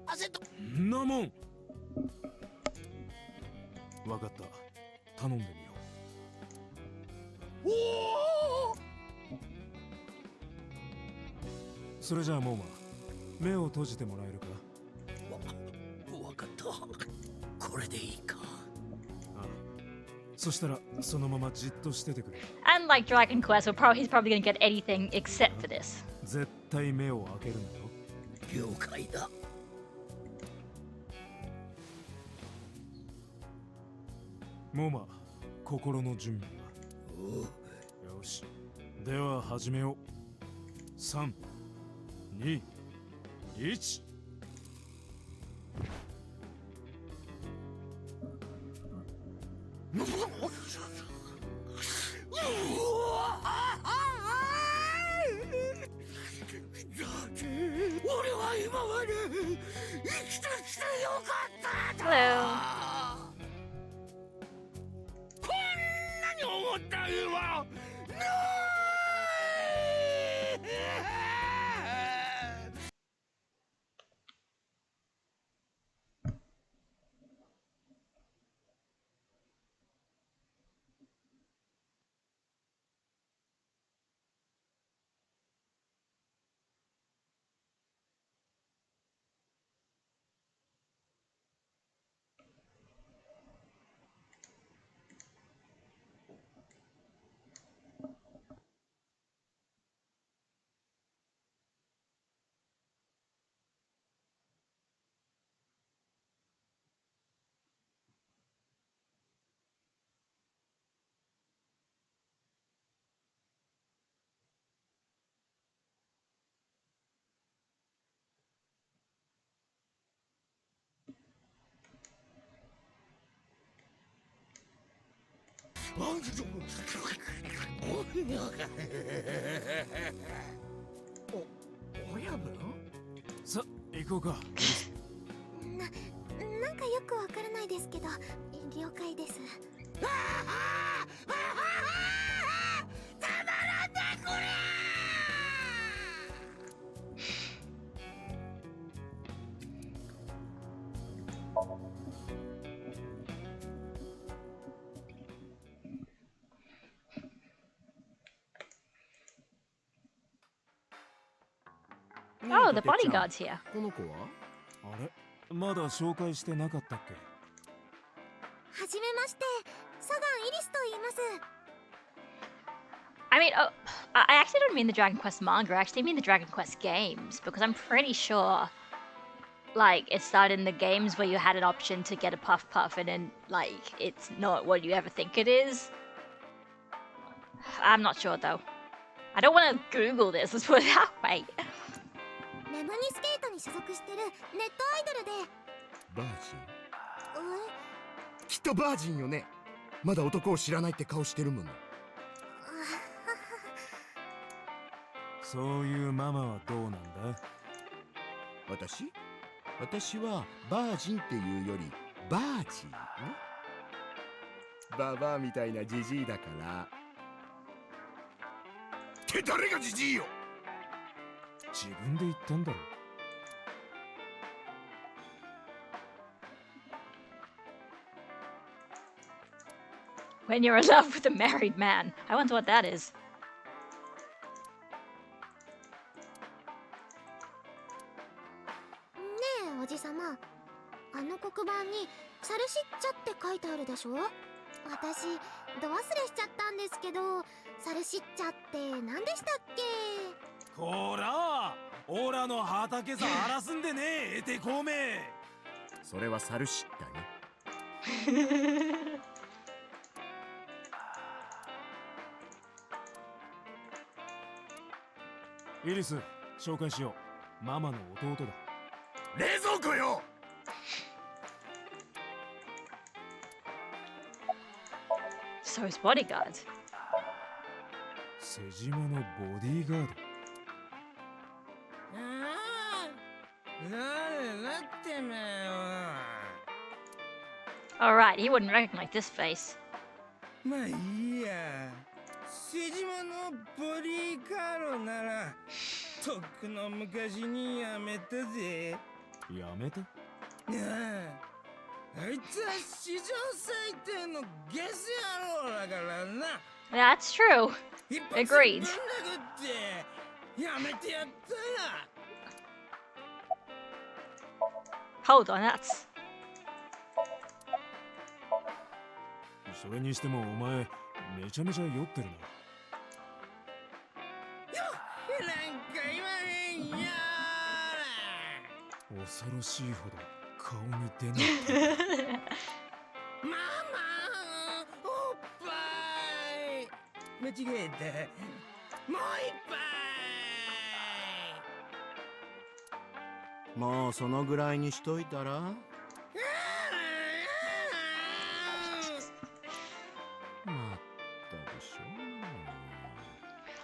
アセトン。んなもん。分かった。頼んでみよう。おお。それじゃあモーマ目を閉じてもらえるか。わかった。これでいいか。ああ。そしたらそのままじっとしててくれ。 And like Dragon Quest, he's probably gonna get anything except for this. 絶対目を開けるんだろ。了解だ。モーマ心の準備は。おう。よし。では始めよう。3、2、1。俺は今まで生きてきてよかったんだ。 Hello. こんなに思った今ない。 親分？さあ行こうか。なんかよくわからないですけど、了解です。たまらんなこれ。 Oh, the bodyguard's here. この子は？あれまだ紹介してなかったっけ。はじめまして、サガンイリスと言います。 I mean, oh, I actually don't mean the Dragon Quest manga, I actually mean the Dragon Quest games, because I'm pretty sure, like, it started in the games where you had an option to get a Puff Puff, and then, like, it's not what you ever think it is. I'm not sure, though. I don't want to Google this, let's put it that way. レムニスケートに所属してるネットアイドルで。バージン？きっとバージンよね。まだ男を知らないって顔してるもんね。そういうママはどうなんだ？私はバージンっていうよりバージンね。ババアみたいなジジイだから。って誰がジジイよ。自分で言ったんだろ。When you're in love with a married man. I wonder what that is. ねえおじさま、あの黒板にサルシッチャって書いてあるでしょ。私ど忘れしちゃったんですけど、サルシッチャって何でしたっけ？こらオラの畑さ荒らすんでねえ、得てこめ。それはサルシッタね。イリス、紹介しよう。ママの弟だ。冷蔵庫よ。So his bodyguard. 瀬島のボディーガード。Alright, he wouldn't recognize this face. まあいいや。瀬島のボディーガードならとっくの昔にやめたぜ。やめた？あいつは史上最低のゲス野郎だからな。That's true. 一発 Agreed. ぶん殴ってやめてやったら。Hold on, that's... それにしてもお前めちゃめちゃ酔ってるな。なんか言わへんや恐ろしいほど顔に出ない。ママおっぱい間違えた。もう一杯。もうそのぐらいにしといたら。まったでしょ。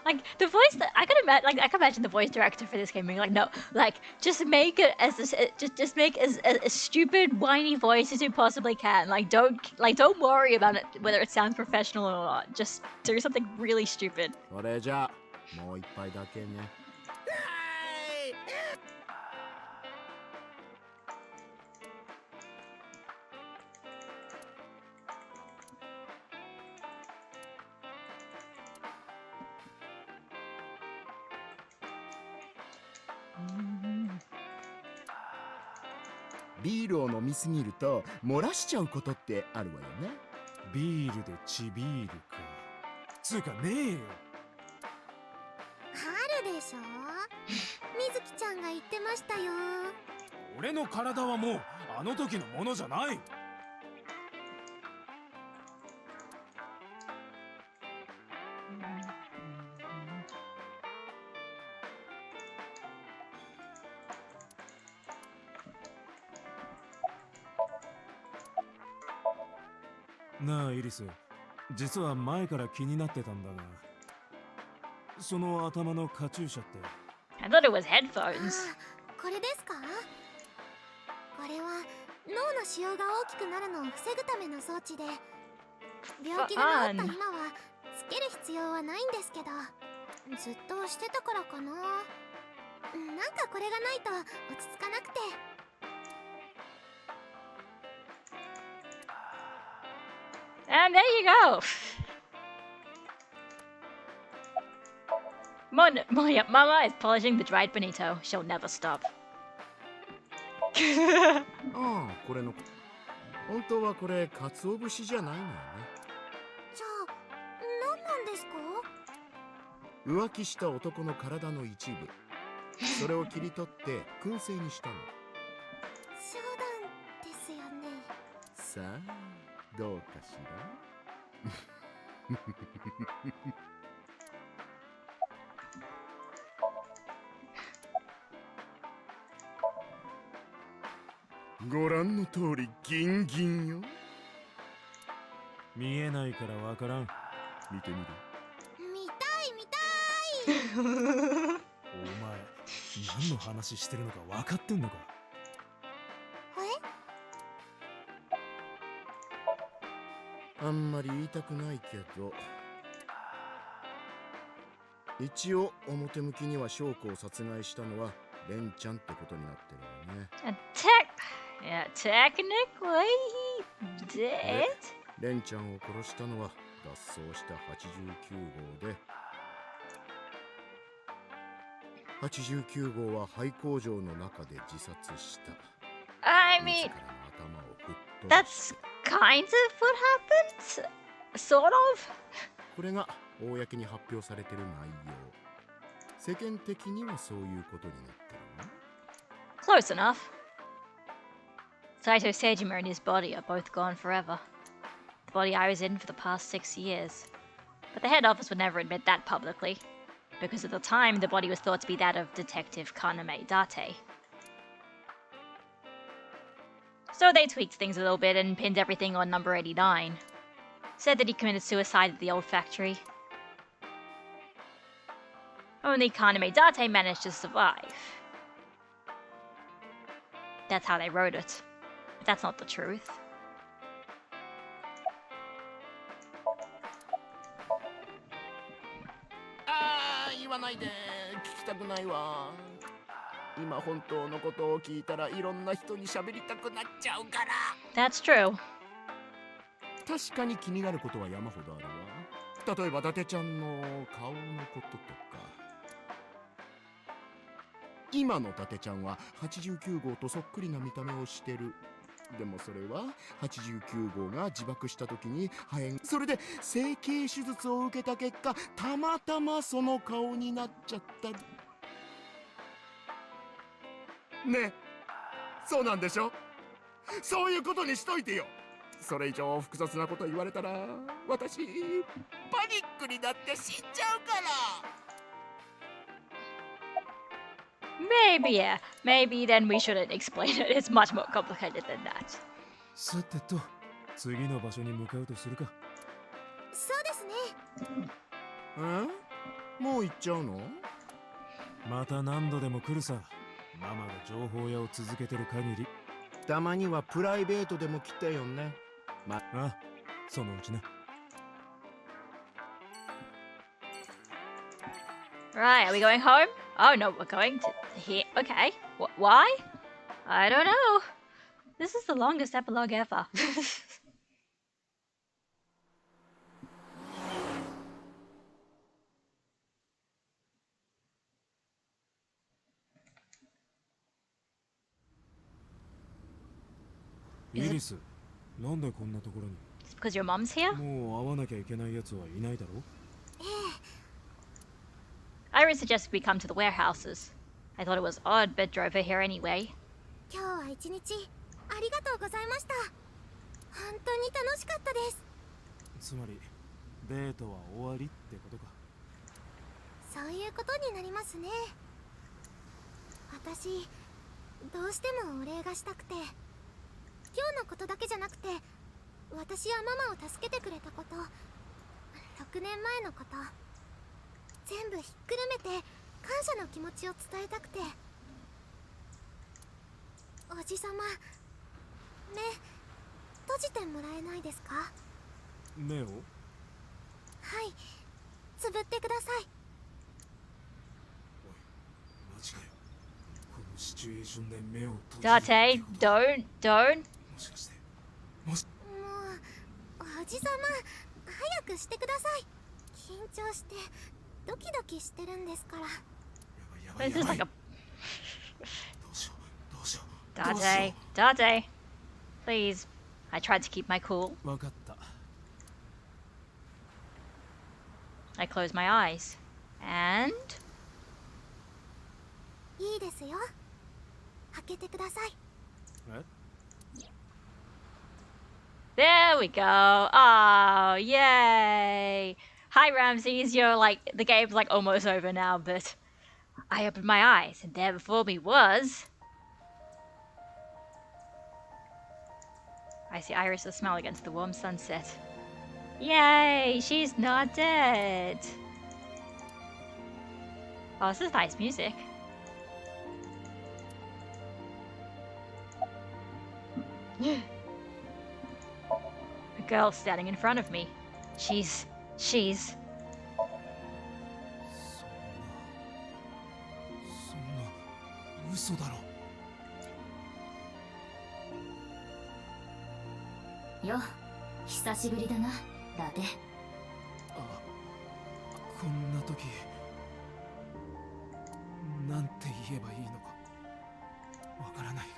Like the voice that I can imagine, like I can imagine the voice director for this game being like, no, like just make it as just make as stupid whiny voice as you possibly can. Like don't worry about it whether it sounds professional or not. Just do something really stupid. それじゃあもう一杯だけね。ビールを飲みすぎると漏らしちゃうことってあるわよね。ビールでチビールか。つうかねえよ。あるでしょ。みずきちゃんが言ってましたよ。俺の体はもうあの時のものじゃない。なあイリス、実は前から気になってたんだが、その頭のカチューシャって。 I thought it was あ headphones. これですか？これは脳の腫瘍が大きくなるのを防ぐための装置で、病気が治った今はつける必要はないんですけど、ずっとしてたからかな。なんかこれがないと落ち着かなくて。And there you go. Mama is polishing the dried bonito. She'll never stop. ああ、これの本当はこれ鰹節じゃないのよね。じゃあ何なんですか？浮気した男の体の一部、それを切り取って燻製にしたの。冗談ですよね。さあどうかしら。ご覧の通りギンギンよ。見えないからわからん。見てみる。見たい見たい。お前何の話してるのか分かってんのか。え？あんまり言いたくないけど、一応表向きには翔子を殺害したのはレンちゃんってことになってるわね。Yeah, technically, he did. レンちゃんを殺したのは脱走した89号で、89号は廃工場の中で自殺した。I 自 mean, らの頭を吹っ飛ば that's して。 kind of what happened. Sort of. これが公に発表されてる内容。世間的にはそういうことになってるわ。 Close enough. Saito Sejima and his body are both gone forever. The body I was in for the past 6 years. But the head office would never admit that publicly, because at the time the body was thought to be that of Detective Kaname Date. So they tweaked things a little bit and pinned everything on number 89. Said that he committed suicide at the old factory. Only Kaname Date managed to survive. That's how they wrote it. But that's not the truth. 言わないで、聞きたくないわ。今本当のことを聞いたらいろんな人に喋りたくなっちゃうから。 That's true. 確かに気になることは山ほどあるわ。例えば伊達ちゃんの顔のこととか。今の伊達ちゃんは89号とそっくりな見た目をしてる。でもそれは89号が自爆した時に肺炎、それで整形手術を受けた結果、たまたまその顔になっちゃった。ねえ、そうなんでしょ。そういうことにしといてよ。それ以上複雑なこと言われたら私パニックになって死んじゃうから。 Maybe, yeah. Maybe then we shouldn't explain it. It's much more complicated than that. さてと次の場所に向かうとするか。そうですね。もう行っちゃうの？また何度でも来るさ。ママが情報屋を続けてる限り。たまにはプライベートでも来てよね。あ、そのうちな。 Right, are we going home? Oh no, we're going to here. Okay. Why? I don't know. This is the longest epilogue ever. Is イ it- リス、なんでこんなところに。 It's because your mom's here? もう会わなきゃいけないやつはいないだろ。 Irene suggested we come to the warehouses. I thought it was odd, but drove her here anyway. 今日は一日ありがとうございました。本当に楽しかったです。つまりデートは終わりってことか。そういうことになりますね。私どうしてもお礼がしたくて、今日のことだけじゃなくて、私やママを助けてくれたこと、6年前のこと、全部ひっくるめて感謝の気持ちを伝えたくて。おじさま、目閉じてもらえないですか？目を。はい、つぶってください。おい、マジかよ。このシチュエーションで目を閉じる Date, don't. もしかして。もし。もうおじさま、早くしてください。緊張してドキドキしてるんですから。やばい This や is ばい like や a ばい。どうしようどうしよう。 Date, Date. Please. I tried to keep my cool. わかった。 I closed my eyes. And いいですよ。開けてください。え？ there we go. Oh, yay. Hi, Ramses. You're like, the game's like almost over now, but I opened my eyes, and there before me was I see Iris' smile against the warm sunset. Yay! She's not dead! Oh, this is nice music. A girl standing in front of me. She's... そんな嘘だろ。よ、久しぶりだな、ラテ。あ、こんな時なんて言えばいいのかわからないが、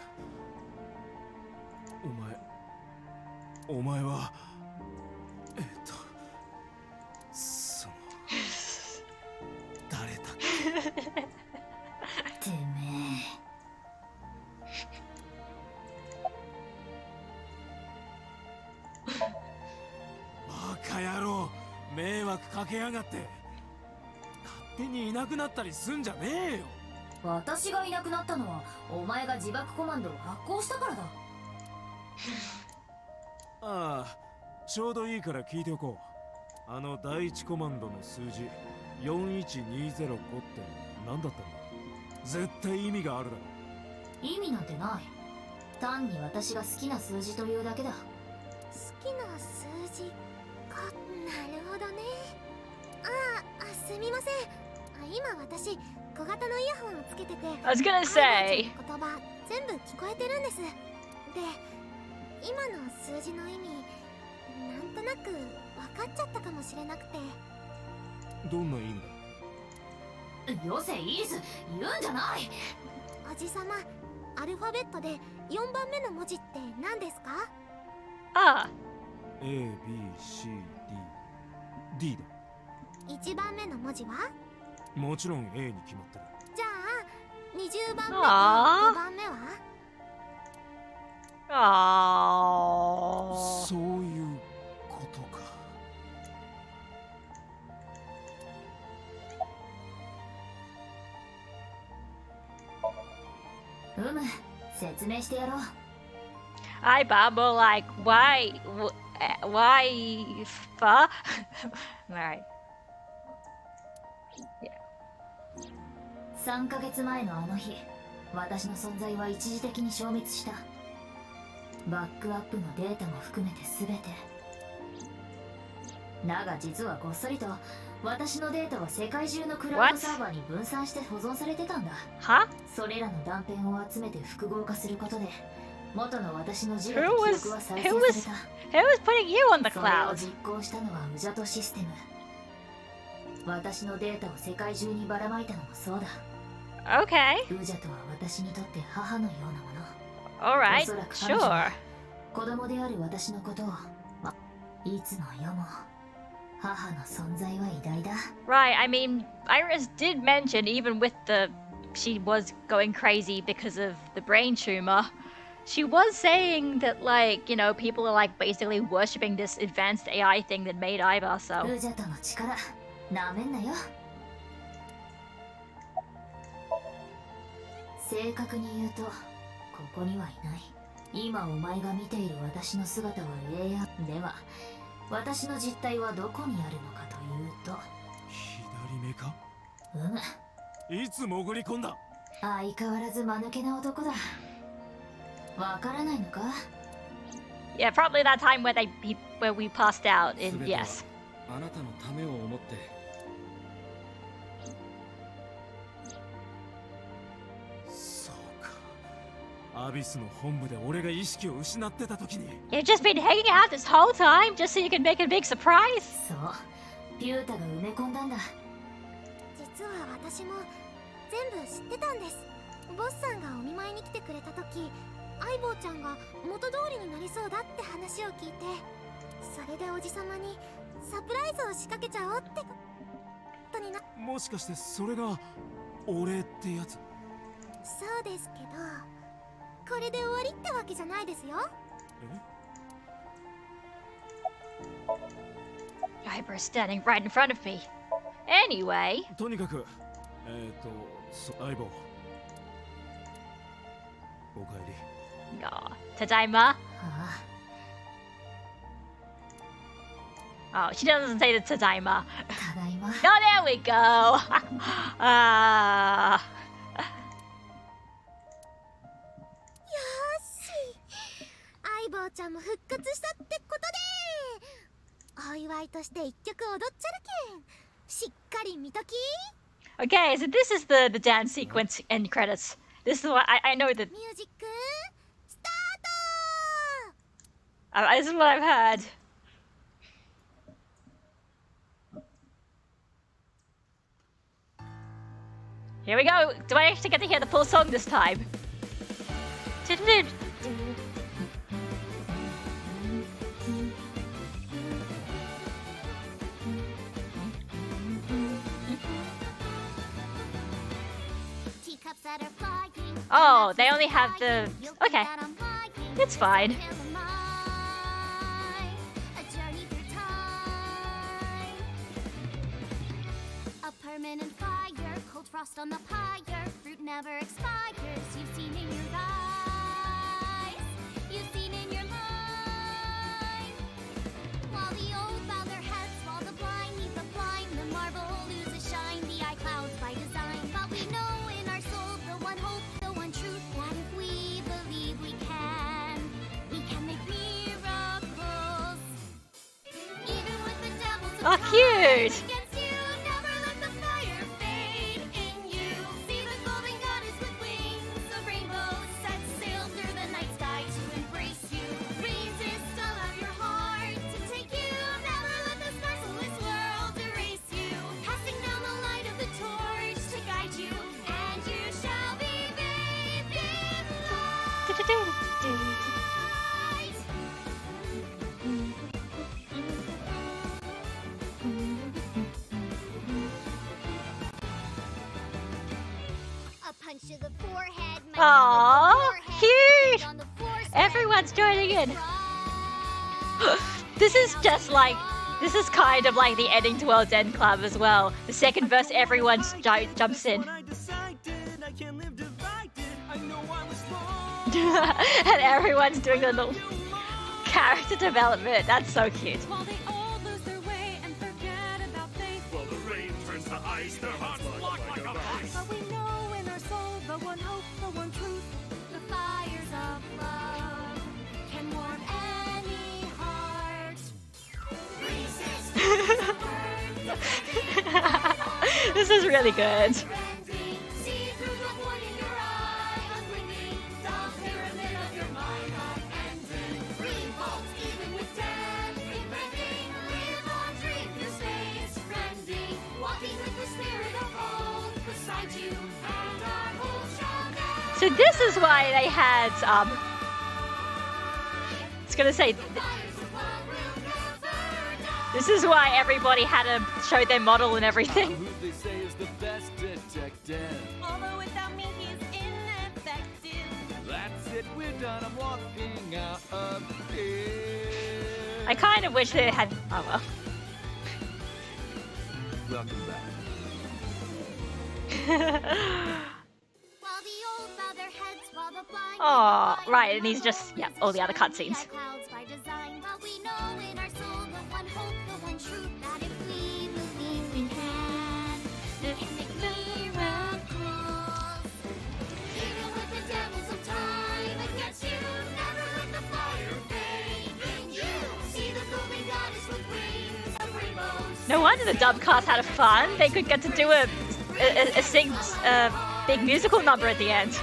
お前はその誰だってめバカ野郎、迷惑かけやがって。勝手にいなくなったりすんじゃねえよ。私がいなくなったのはお前が自爆コマンドを発行したからだ。ああ、ちょうどいいから聞いておこう。あの第一コマンドの数字41205って何だったんだ。絶対意味があるだろ。意味なんてない。単に私が好きな数字というだけだ。好きな数字か。なるほどね。すみません。今私小型のイヤホンをつけてて、 I was gonna say 言葉全部聞こえてるんです。で、今の数字の意味なんとなく分かっちゃったかもしれなくて。どんな意味だ。よせイリス、言うんじゃない。おじさま、アルファベットで4番目の文字って何ですか？ Ah, ABCD だ。1番目の文字は？もちろん A に決まってる。じゃあ20番目とあー5番目は？ oh. そういうことか。説明してやろう。 I babble like, why, fa? Alright. 3ヶ月前のあの日、私の存在は一時的に消滅した。バックアップのデータも含めて全て。だが実はこっそりと私のデータは世界中のクラウドサーバーに分散して保存されてたんだ。 Huh? それらの断片を集めて複合化することで元の私の自我 Who と記 was, 憶は再 who 生さ was, れ who was putting you on the た。それを cloud? 実行したのはウジャトシステム。私のデータを世界中にばらまいたのもそうだ。 Okay. ウジャとは私にとって母のようなもの。 Alright, おそらく彼女 sure. は子供である私のことを、いつの世も母の存在は偉大だ。 Right, I mean, Iris did mention even with she was going crazy because of the brain tumor. She was saying that, like, you know, people are like basically worshipping this advanced AI thing that made Iva, so. ウジャとの力、なめんなよ。正確に言うと、ここにはいない。今お前が見ている私の姿は AI では、私の実態はどこにあるのかというと、左目か。いつ潜り込んだ。相変わらず間抜けな男だ。わからないのか？ Yeah, probably that time where where we passed out in 全ては yes. あなたのためを思って。そうか。アビスの本部で俺が意識を失ってた時に。 You've just been hanging out this whole time just so you can make a big surprise. そう、ピュータが埋め込んだんだ。実は私も全部知ってたんです。ボスさんがお見舞いに来てくれた時、相棒ちゃんが元通りになりそうだって話を聞いて、それでおじさまにサプライズを仕掛けちゃおうってことにな。もしかしてそれが俺ってやつ。そうですけど、これで終わりってわけじゃないですよ。Iber's standing right in front of me. Anyway. とにかく、相棒。おかえり。Tadaima. ああ、Oh, she doesn't say the Tadaima. ただいま。 Oh, there we go. Ah. よし相棒ちゃんも復活したってことでお祝いとして一曲踊っちゃるけんしっかり見とき Okay, so this is the dance sequence end credits. This is what I know that ミュージックスタート this is what I've heard. Here we go. Do I actually get to hear the full song this time? Teacups that are flying Oh, they only have the... Okay, it's fine. A journey through time. A permanent fire, cold frost on the pyre. Fruit never expires. You've seen in your eyes. You've seen in your mind. While the old bow their heads, while the blind meet the blind, the marble loses shine. The eye clouds by design. But we know in our soul the one hope, the one truth, that if we believe we can make miracles. Even with the devils of Oh, time cute. against you, never let the fire fade in you. See the golden goddess with wings of rainbows set sail through the night sky to embrace you. Resist all of your heart to take you. Never let this merciless world erase you. Passing down the light of the torch to guide you, and you shall be bathed in light. A punch to the forehead. might Aww, make the forehead cute. stand on the force Everyone's joining in. rise. This is just like... This is kind of like the ending to World's End Club as well. The second verse, everyone jumps in. And everyone's doing the little character development. That's so cute. While they all lose their way and forget about faith. Well, the rain turns to ice, their hearts lock like a vice. But we know in our soul the one hope, the one truth. The fires of love can warm any heart. Resist the word, This is really good. friendly. See through the void in your eye, unblinking. The pyramid of your mind unending. Revolt even with death impending. Live on, dream through space, friendly. Walking with the spirit of hope beside you, and our hope shall never. So this is why they had it's gonna say this is why everybody had to show their model and everything. Who they say is the best detective. Although without me he's ineffective. That's it, we're done. I'm walking out of here. I kind of wish they had. Oh well. Welcome back. While the old bow their heads, while the blind Oh, lead the blind, right, and the he's just marble yeah, loses all the other shine, cutscenes. the clouds by design. But we know in our soul the one hope, the one truth, that if we believe we can make miracles. Even with the devils of time against you, never let the fire fade in you. See the golden goddess with wings of rainbows. No wonder the dub cast had fun. They could get to do a big musical number at the end.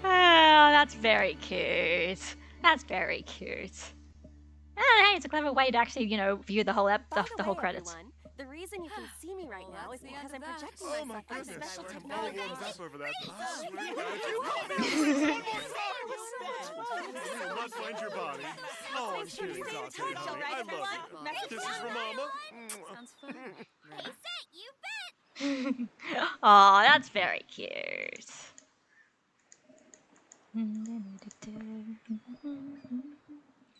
Oh, that's very cute. That's very cute. Hey, it's a clever way to actually, view the whole the whole credits. Everyone, the reason you can see me right now is because I'm projecting Oh my myself as a goodness. special I'm technology. all warmed up over that. Let's find your body. Oh, always sure to stay in touch, all right, everyone? This is for Mama. Sounds fun. Oh, that's very cute.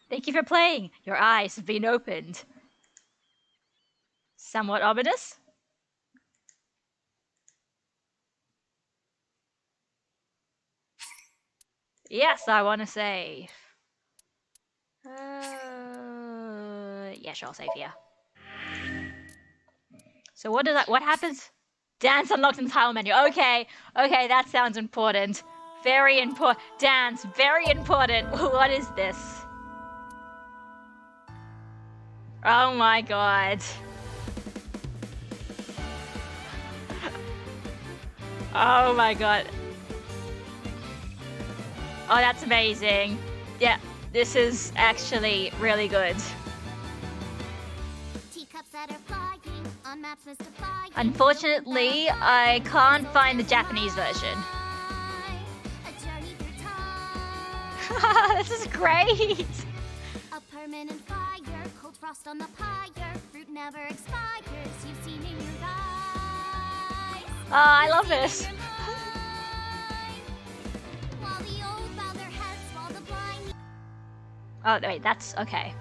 Thank you for playing. Your eyes have been opened. Somewhat ominous. Yes, I want to save. Yeah, sure, I'll save here. So what does that? What happens? Dance unlocked in the tile menu. Okay, okay, that sounds important. Very important. Dance, very important. What is this? Oh my god. Oh my god. Oh, that's amazing. Yeah, this is actually really good. Teacups that are flying on maps mystifying. Unfortunately, I can't find the Japanese version. A journey through time. This is great. A permanent fire, cold frost on the pyre. Fruit never expires. You've seen in your eyes. Oh, I love this. While the old bow their heads, while the blind. Oh, wait, that's okay.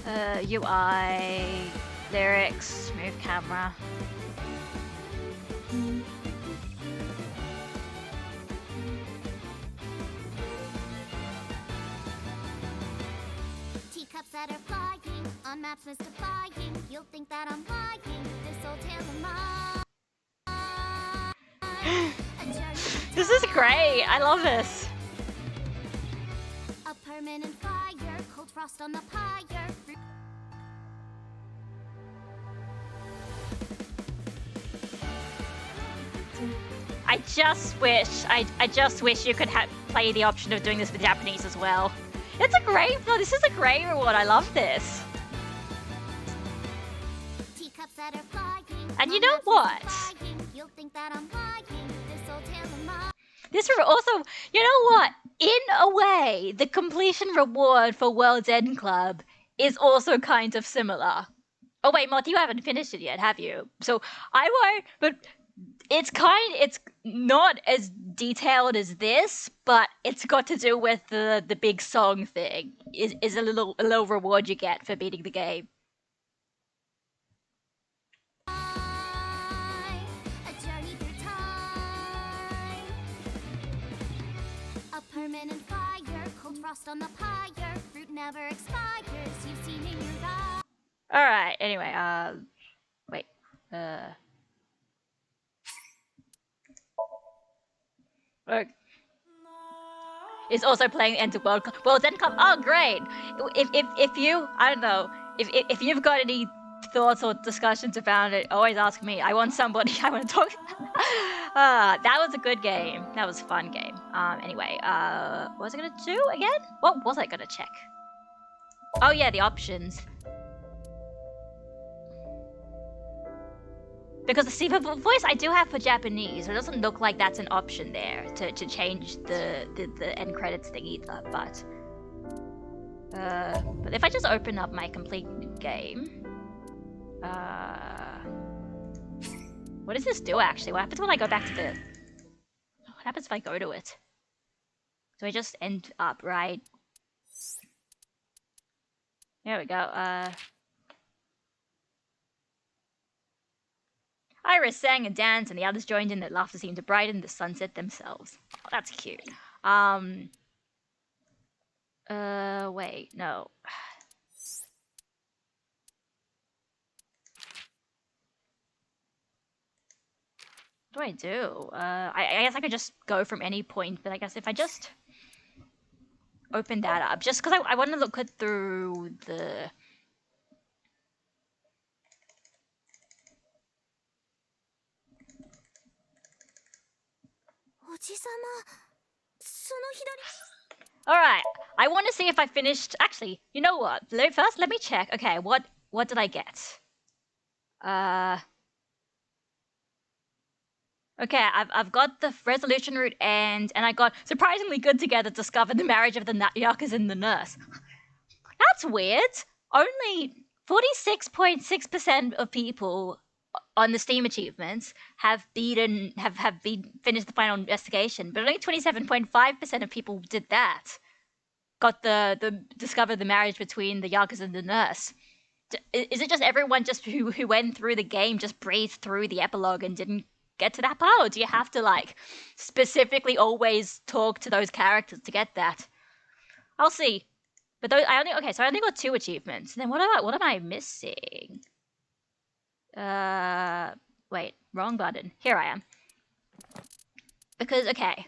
UI, lyrics, move camera. Teacups that are flying on maps mystifying. You'll think that I'm lying. This old tale of mine. A journey through This is great. I love this. a permanent fire, cold frost on the pyre. Fruit I just wish you could play the option of doing this with Japanese as well. It's a great, no, this is a great reward. I love this. teacups that are flying. And you on know maps what? mystifying. You'll think that I'm lying. This old tale of mine. This also, you know what? In a way, the completion reward for World's End Club is also kind of similar. Oh wait, Mott, you haven't finished it yet, have you? So I won't, but it's not as detailed as this, but it's got to do with the big song thing. Is a little reward you get for beating the game. A journey through time. A permanent fire, cold frost on the pyre. Fruit never expires. You've seen in your eyes. All right. Anyway, wait. Look. Is also playing Enter World's End Club. Oh, great! If you, I don't know, if you've got any thoughts or discussions about it, always ask me. I want somebody. I want to talk. That was a good game. That was a fun game. Anyway, what was I gonna do again? What was I gonna check? Oh yeah, the options. Because the voice I do have for Japanese, so it doesn't look like that's an option there to change the end credits thing either. But if I just open up my complete game, what does this do actually? What happens when I go back to the? What happens if I go to it? So I just end up right. There we go. Iris sang and danced, and the others joined in. Their laughter seemed to brighten the sunset themselves. Oh, that's cute. Wait, no. What do I do? I guess I could just go from any point, but I guess if I just open that up, just because I want to look it through the. Alright, I want to see if I finished. Actually, you know what? First, let me check. Okay, what did I get? Okay, I've got the resolution route and I got surprisingly good together. Discovered the marriage of the Yakuza and the nurse. That's weird. Only 46.6% of people on the Steam achievements have finished the final investigation, but only 27.5% of people did that. Got the discovered the marriage between the Yakuza and the nurse. Is it just everyone just who went through the game just breezed through the epilogue and didn't get to that part, or do you have to like specifically always talk to those characters to get that? I'll see. But those, so I only got 2 achievements. Then what am I missing? Wait, wrong button. Here I am. Because okay,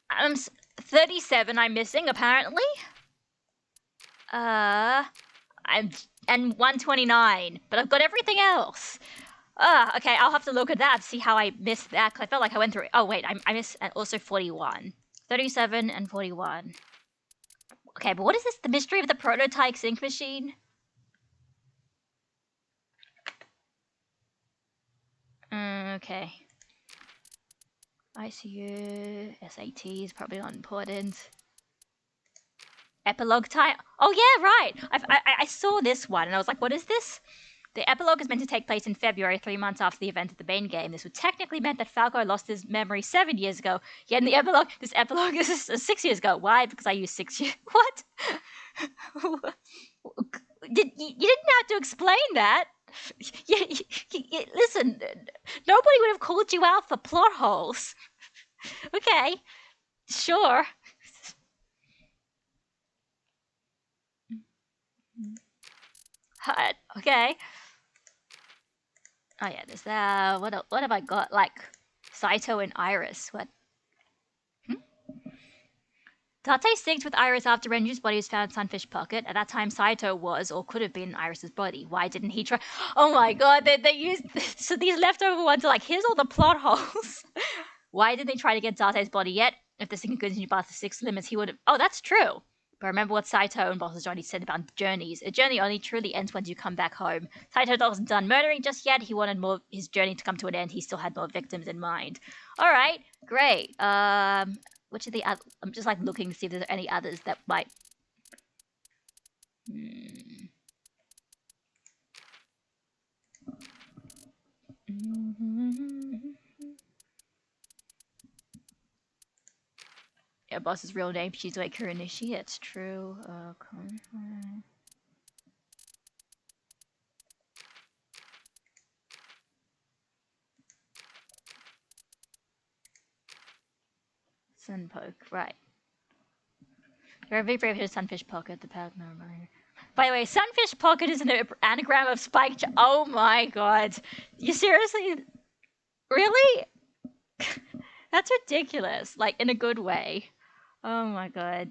I'm 37. I'm missing apparently. And 129, but I've got everything else. Okay, I'll have to look at that to see how I missed that, because I felt like I went through it. Oh, wait, I missed also 41. 37 and 41. Okay, but what is this? The mystery of the prototype sync machine? Okay. ICU, SAT is probably not important. Epilogue time? Oh yeah, right. I saw this one and I was like, what is this? The epilogue is meant to take place in February, 3 months after the event of the main game. This would technically meant that Falco lost his memory 7 years ago. Yet in the epilogue, this epilogue is 6 years ago. Why? Because I used 6 years. What? You didn't have to explain that. Listen, nobody would have called you out for plot holes. Okay, sure. Okay. Oh yeah, there's that. What have I got? Like Saito and Iris. What? Tate synced with Iris after Renju's body was found in Sunfish Pocket. At that time, Saito was or could have been Iris's body. Why didn't he try? Oh my god, they used so these leftover ones are like, here's all the plot holes. Why didn't they try to get Tate's body yet? If the sync continued past the 6 limits, he would have. Oh, that's true. But remember what Saito and Boss Johnny said about journeys. A journey only truly ends when you come back home. Saito wasn't done murdering just yet. He wanted more his journey to come to an end. He still had more victims in mind. All right, great. Which are the other? I'm just like looking to see if there's any others that might. Yeah, boss's real name, Shizue Kuronishi. It's true. Sunpoke, right. You're a very brave Sunfish Pocket, the pack no reminder. By the way, Sunfish Pocket is an anagram of Spike. Oh my god. You seriously? Really? That's ridiculous. Like, in a good way. Oh my god.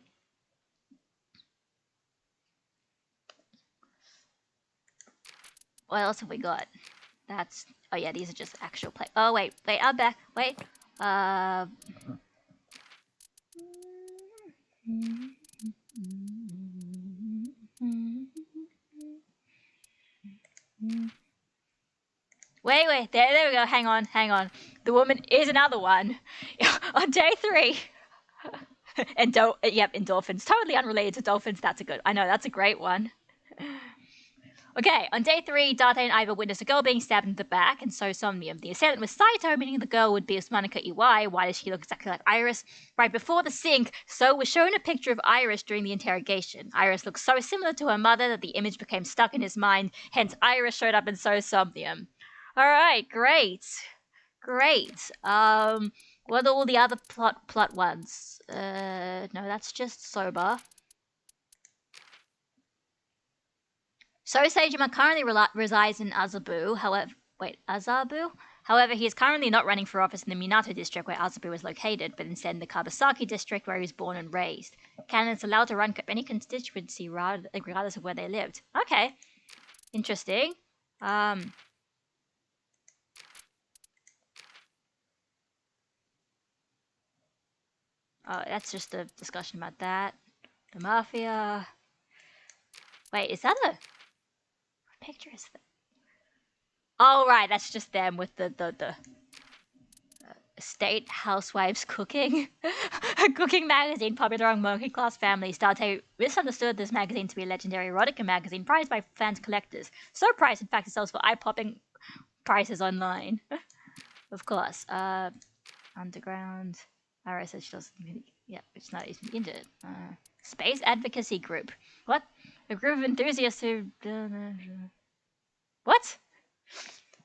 What else have we got? That's... Oh yeah, these are just actual play... Oh wait, I'm back. Wait. Wait, there we go. Hang on. The woman is another one. On day 3. And endorphins. Totally unrelated to dolphins. That's a great one. Okay, on day 3, Date and Iva witness a girl being stabbed in the back, and so Somnium. The assailant was Saito, meaning the girl would be Usmanika Iwai. Why does she look exactly like Iris? Right before the sync, So was shown a picture of Iris during the interrogation. Iris looked so similar to her mother that the image became stuck in his mind, hence Iris showed up in So Somnium. Alright, great. What are all the other plot ones? No, that's just Soba. So Seijima currently resides in Azabu, However, he is currently not running for office in the Minato district where Azabu is located, but instead in the Kabasaki district where he was born and raised. Candidates allowed to run any constituency regardless of where they lived. Okay. Interesting. Oh, that's just a discussion about that. The Mafia. Wait, is that a... picture is that? Oh right, that's just them with the State Housewives Cooking. A cooking magazine popular among working class families. Dante misunderstood this magazine to be a legendary erotica magazine prized by fans collectors. So prized, in fact, it sells for eye-popping prices online. Of course. Underground. RSS doesn't. Yeah, it's not even injured. Space Advocacy Group. What? A group of enthusiasts who. What?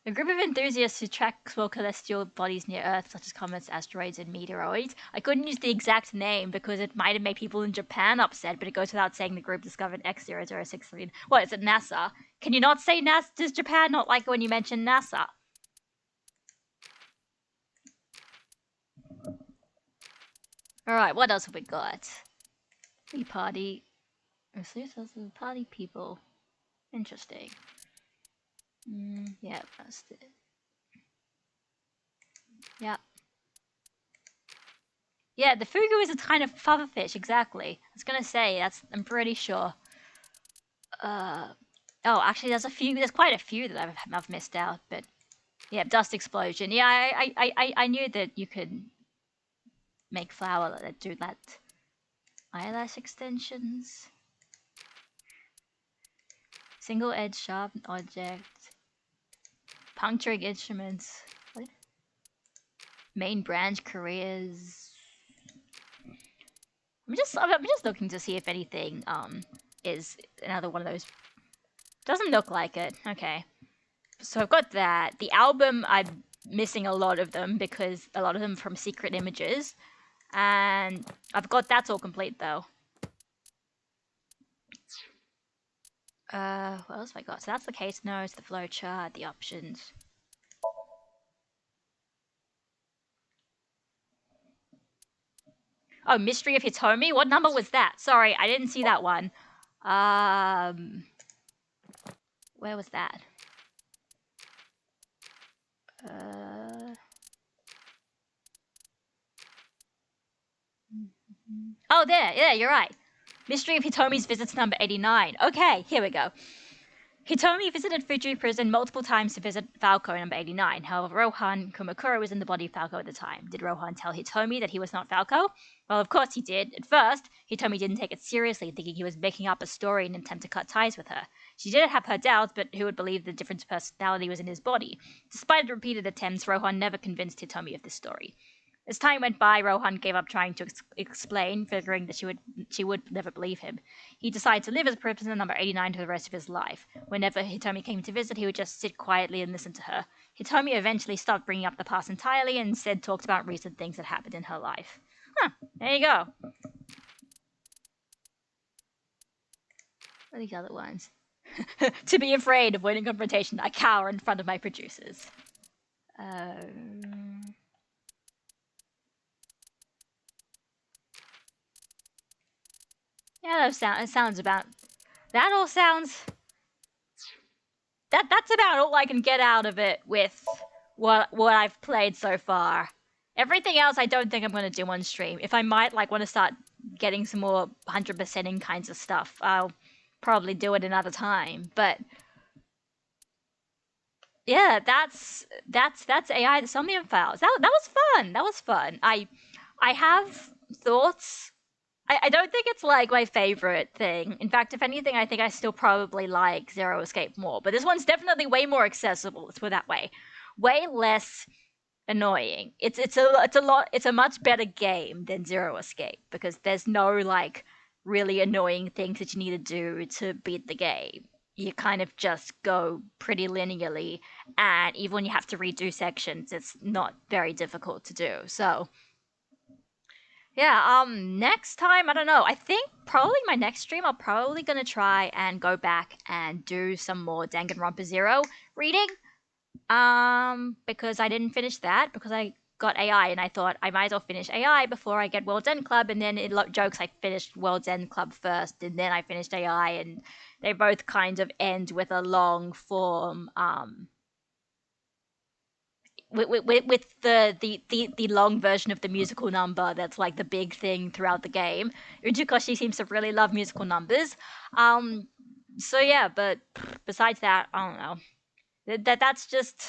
A group of enthusiasts who track small celestial bodies near Earth, such as comets, asteroids, and meteoroids. I couldn't use the exact name because it might have made people in Japan upset, but it goes without saying the group discovered X0063. What, is it NASA? Can you not say NASA? Does Japan not like it when you mention NASA? Alright, what else have we got? We party. Party people. Interesting. Yeah, that's it. Yeah. Yeah, the fugu is a kind of pufferfish, exactly. I was gonna say, I'm pretty sure. Oh, actually, there's quite a few that I've missed out, but yeah, dust explosion. Yeah, I knew that you could make flour that do that. Eyelash extensions. Single edge sharp object. Puncturing instruments. What? Main branch careers. I'm just looking to see if anything is another one of those. Doesn't look like it. Okay. So I've got that. The album, I'm missing a lot of them because a lot of them from Secret Images. And I've got that's all complete though. What else have I got? So that's the case notes, the flow chart, the options. Oh, Mystery of Hitomi? What number was that? Sorry, I didn't see that one. Where was that? Oh, there. Yeah, you're right. Mystery of Hitomi's visits number 89. Okay, here we go. Hitomi visited Fuji prison multiple times to visit Falco number 89. However, Rohan Kumakura was in the body of Falco at the time. Did Rohan tell Hitomi that he was not Falco? Well, of course he did. At first, Hitomi didn't take it seriously, thinking he was making up a story in an attempt to cut ties with her. She did have her doubts, but who would believe the different personality was in his body? Despite repeated attempts, Rohan never convinced Hitomi of this story. As time went by, Rohan gave up trying to explain, figuring that she would never believe him. He decided to live as prisoner number 89 for the rest of his life. Whenever Hitomi came to visit, he would just sit quietly and listen to her. Hitomi eventually stopped bringing up the past entirely and instead talked about recent things that happened in her life. Huh, there you go. What are these other ones? To be afraid, avoiding confrontation, I cower in front of my producers. Yeah, that sounds about. That all sounds. That's about all I can get out of it with what I've played so far. Everything else, I don't think I'm gonna do on stream. If I might want to start getting some more 100%ing kinds of stuff, I'll probably do it another time. But yeah, that's AI the Somnium files. That was fun. That was fun. I have thoughts. I don't think it's my favorite thing. In fact, if anything, I think I still probably like Zero Escape more. But this one's definitely way more accessible. Let's put it that way. Way less annoying. It's a much better game than Zero Escape because there's no really annoying things that you need to do to beat the game. You kind of just go pretty linearly, and even when you have to redo sections, it's not very difficult to do. So yeah, next time, I don't know. I think probably my next stream, I'm probably gonna try and go back and do some more Danganronpa Zero reading. Because I didn't finish that because I got AI and I thought I might as well finish AI before I get World's End Club, and then it jokes I finished World's End Club first and then I finished AI, and they both kind of end with a long form, with the long version of the musical number that's the big thing throughout the game. Ujukoshi seems to really love musical numbers. So yeah, but besides that, I don't know. That's just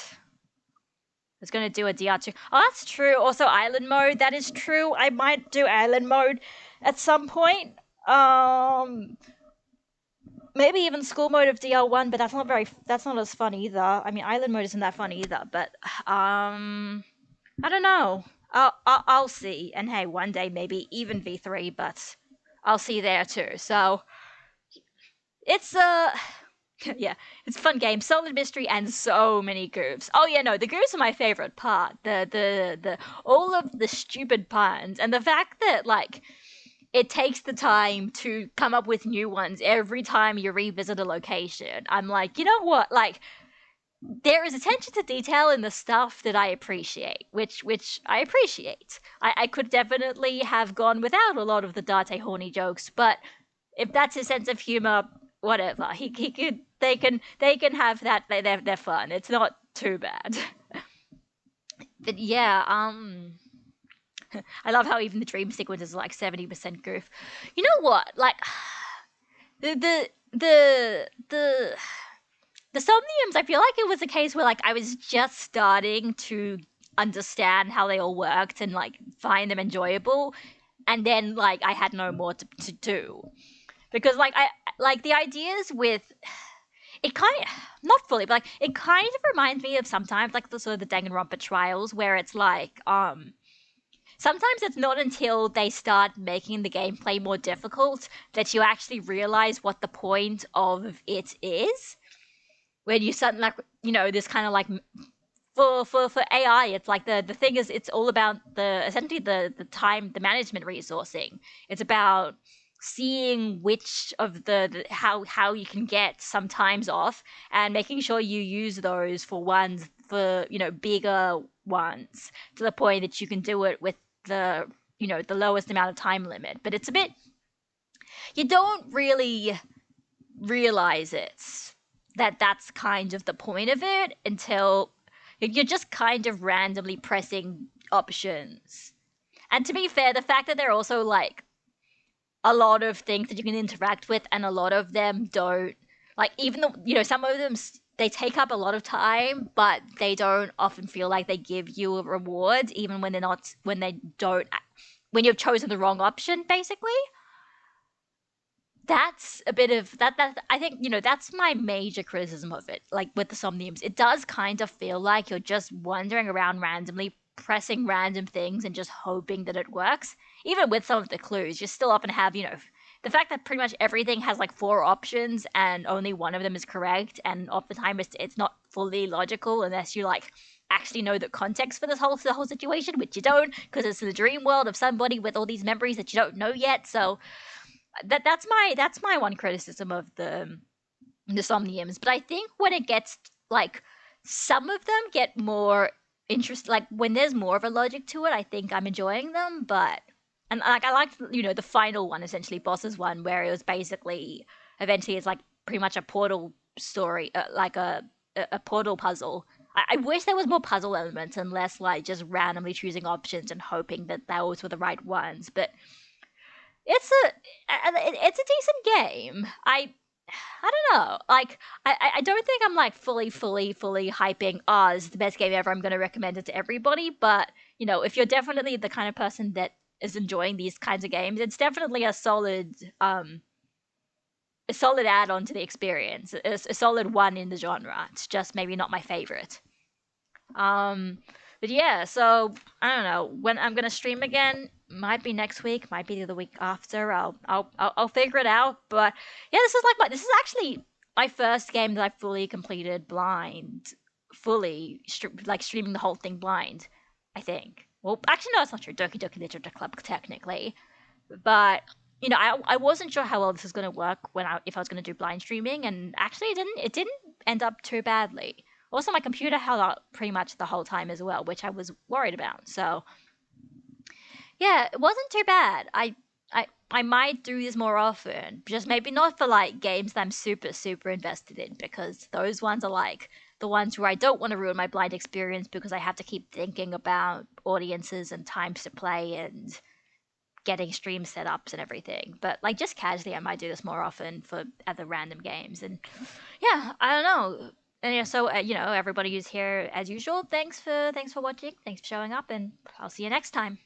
was gonna do a DR2. Oh, that's true. Also, island mode. That is true. I might do island mode at some point. Maybe even school mode of DR1, but that's not as fun either. I mean, island mode isn't that fun either. But I don't know. I'll see. And hey, one day maybe even V3, but I'll see there too. So it's yeah, it's a fun game, solid mystery, and so many goofs. Oh yeah, no, the goofs are my favorite part. The all of the stupid puns and the fact that like it takes the time to come up with new ones every time you revisit a location. I'm like, you know what? Like there is attention to detail in the stuff that I appreciate, which I appreciate. I could definitely have gone without a lot of the Date horny jokes, but if that's his sense of humor, whatever. He could they can have that. They're fun. It's not too bad. But yeah, I love how even the dream sequence is like 70% goof. You know what? Like the the Somniums, I feel like it was a case where like I was just starting to understand how they all worked and like find them enjoyable, and then like I had no more to do. Because like I like the ideas with it kind of not fully, but like it kind of reminds me of sometimes like the sort of the Danganronpa trials where it's like sometimes it's not until they start making the gameplay more difficult that you actually realize what the point of it is. When you suddenly like this kind of like for AI, it's like the thing is it's all about the essentially the time, the management resourcing. It's about seeing which of the how you can get some times off and making sure you use those for ones for bigger ones to the point that you can do it with the the lowest amount of time limit. But it's a bit you don't really realize that's kind of the point of it until you're just kind of randomly pressing options. And to be fair, the fact that they're also like a lot of things that you can interact with and a lot of them don't, like even though some of them they take up a lot of time, but they don't often feel like they give you a reward even when when you've chosen the wrong option basically. That's a bit of that I think that's my major criticism of it. Like with the Somniums, it does kind of feel like you're just wandering around randomly pressing random things and just hoping that it works. Even with some of the clues, you still often have the fact that pretty much everything has like 4 options and only one of them is correct, and oftentimes it's not fully logical unless you like actually know the context for the whole situation, which you don't because it's the dream world of somebody with all these memories that you don't know yet. So that's my one criticism of the Somniums. But I think when it gets like some of them get more interest, like when there's more of a logic to it, I think I'm enjoying them. But and like I liked the final one, essentially bosses one, where it was basically eventually it's like pretty much a portal story, like a portal puzzle. I wish there was more puzzle elements and less like just randomly choosing options and hoping that those were the right ones. But it's a decent game. I don't know. Like I don't think I'm like fully hyping. Oh, this is the best game ever. I'm going to recommend it to everybody. But if you're definitely the kind of person that is enjoying these kinds of games, it's definitely a solid add-on to the experience. A solid one in the genre. It's just maybe not my favorite. But yeah, so I don't know when I'm gonna stream again. Might be next week, might be the week after. I'll figure it out. But yeah, this is actually my first game that I fully completed blind, like streaming the whole thing blind. I think. Well, actually, no, it's not true. Doki Doki Literature Club technically, but I wasn't sure how well this was gonna work if I was gonna do blind streaming, and actually, it didn't end up too badly. Also, my computer held out pretty much the whole time as well, which I was worried about. So, yeah, it wasn't too bad. I might do this more often, just maybe not for like games that I'm super invested in, because those ones are like the ones where I don't want to ruin my blind experience because I have to keep thinking about audiences and times to play and getting stream setups and everything. But like just casually, I might do this more often for other random games. And yeah, I don't know. And yeah, so everybody who's here as usual, thanks for watching, thanks for showing up, and I'll see you next time.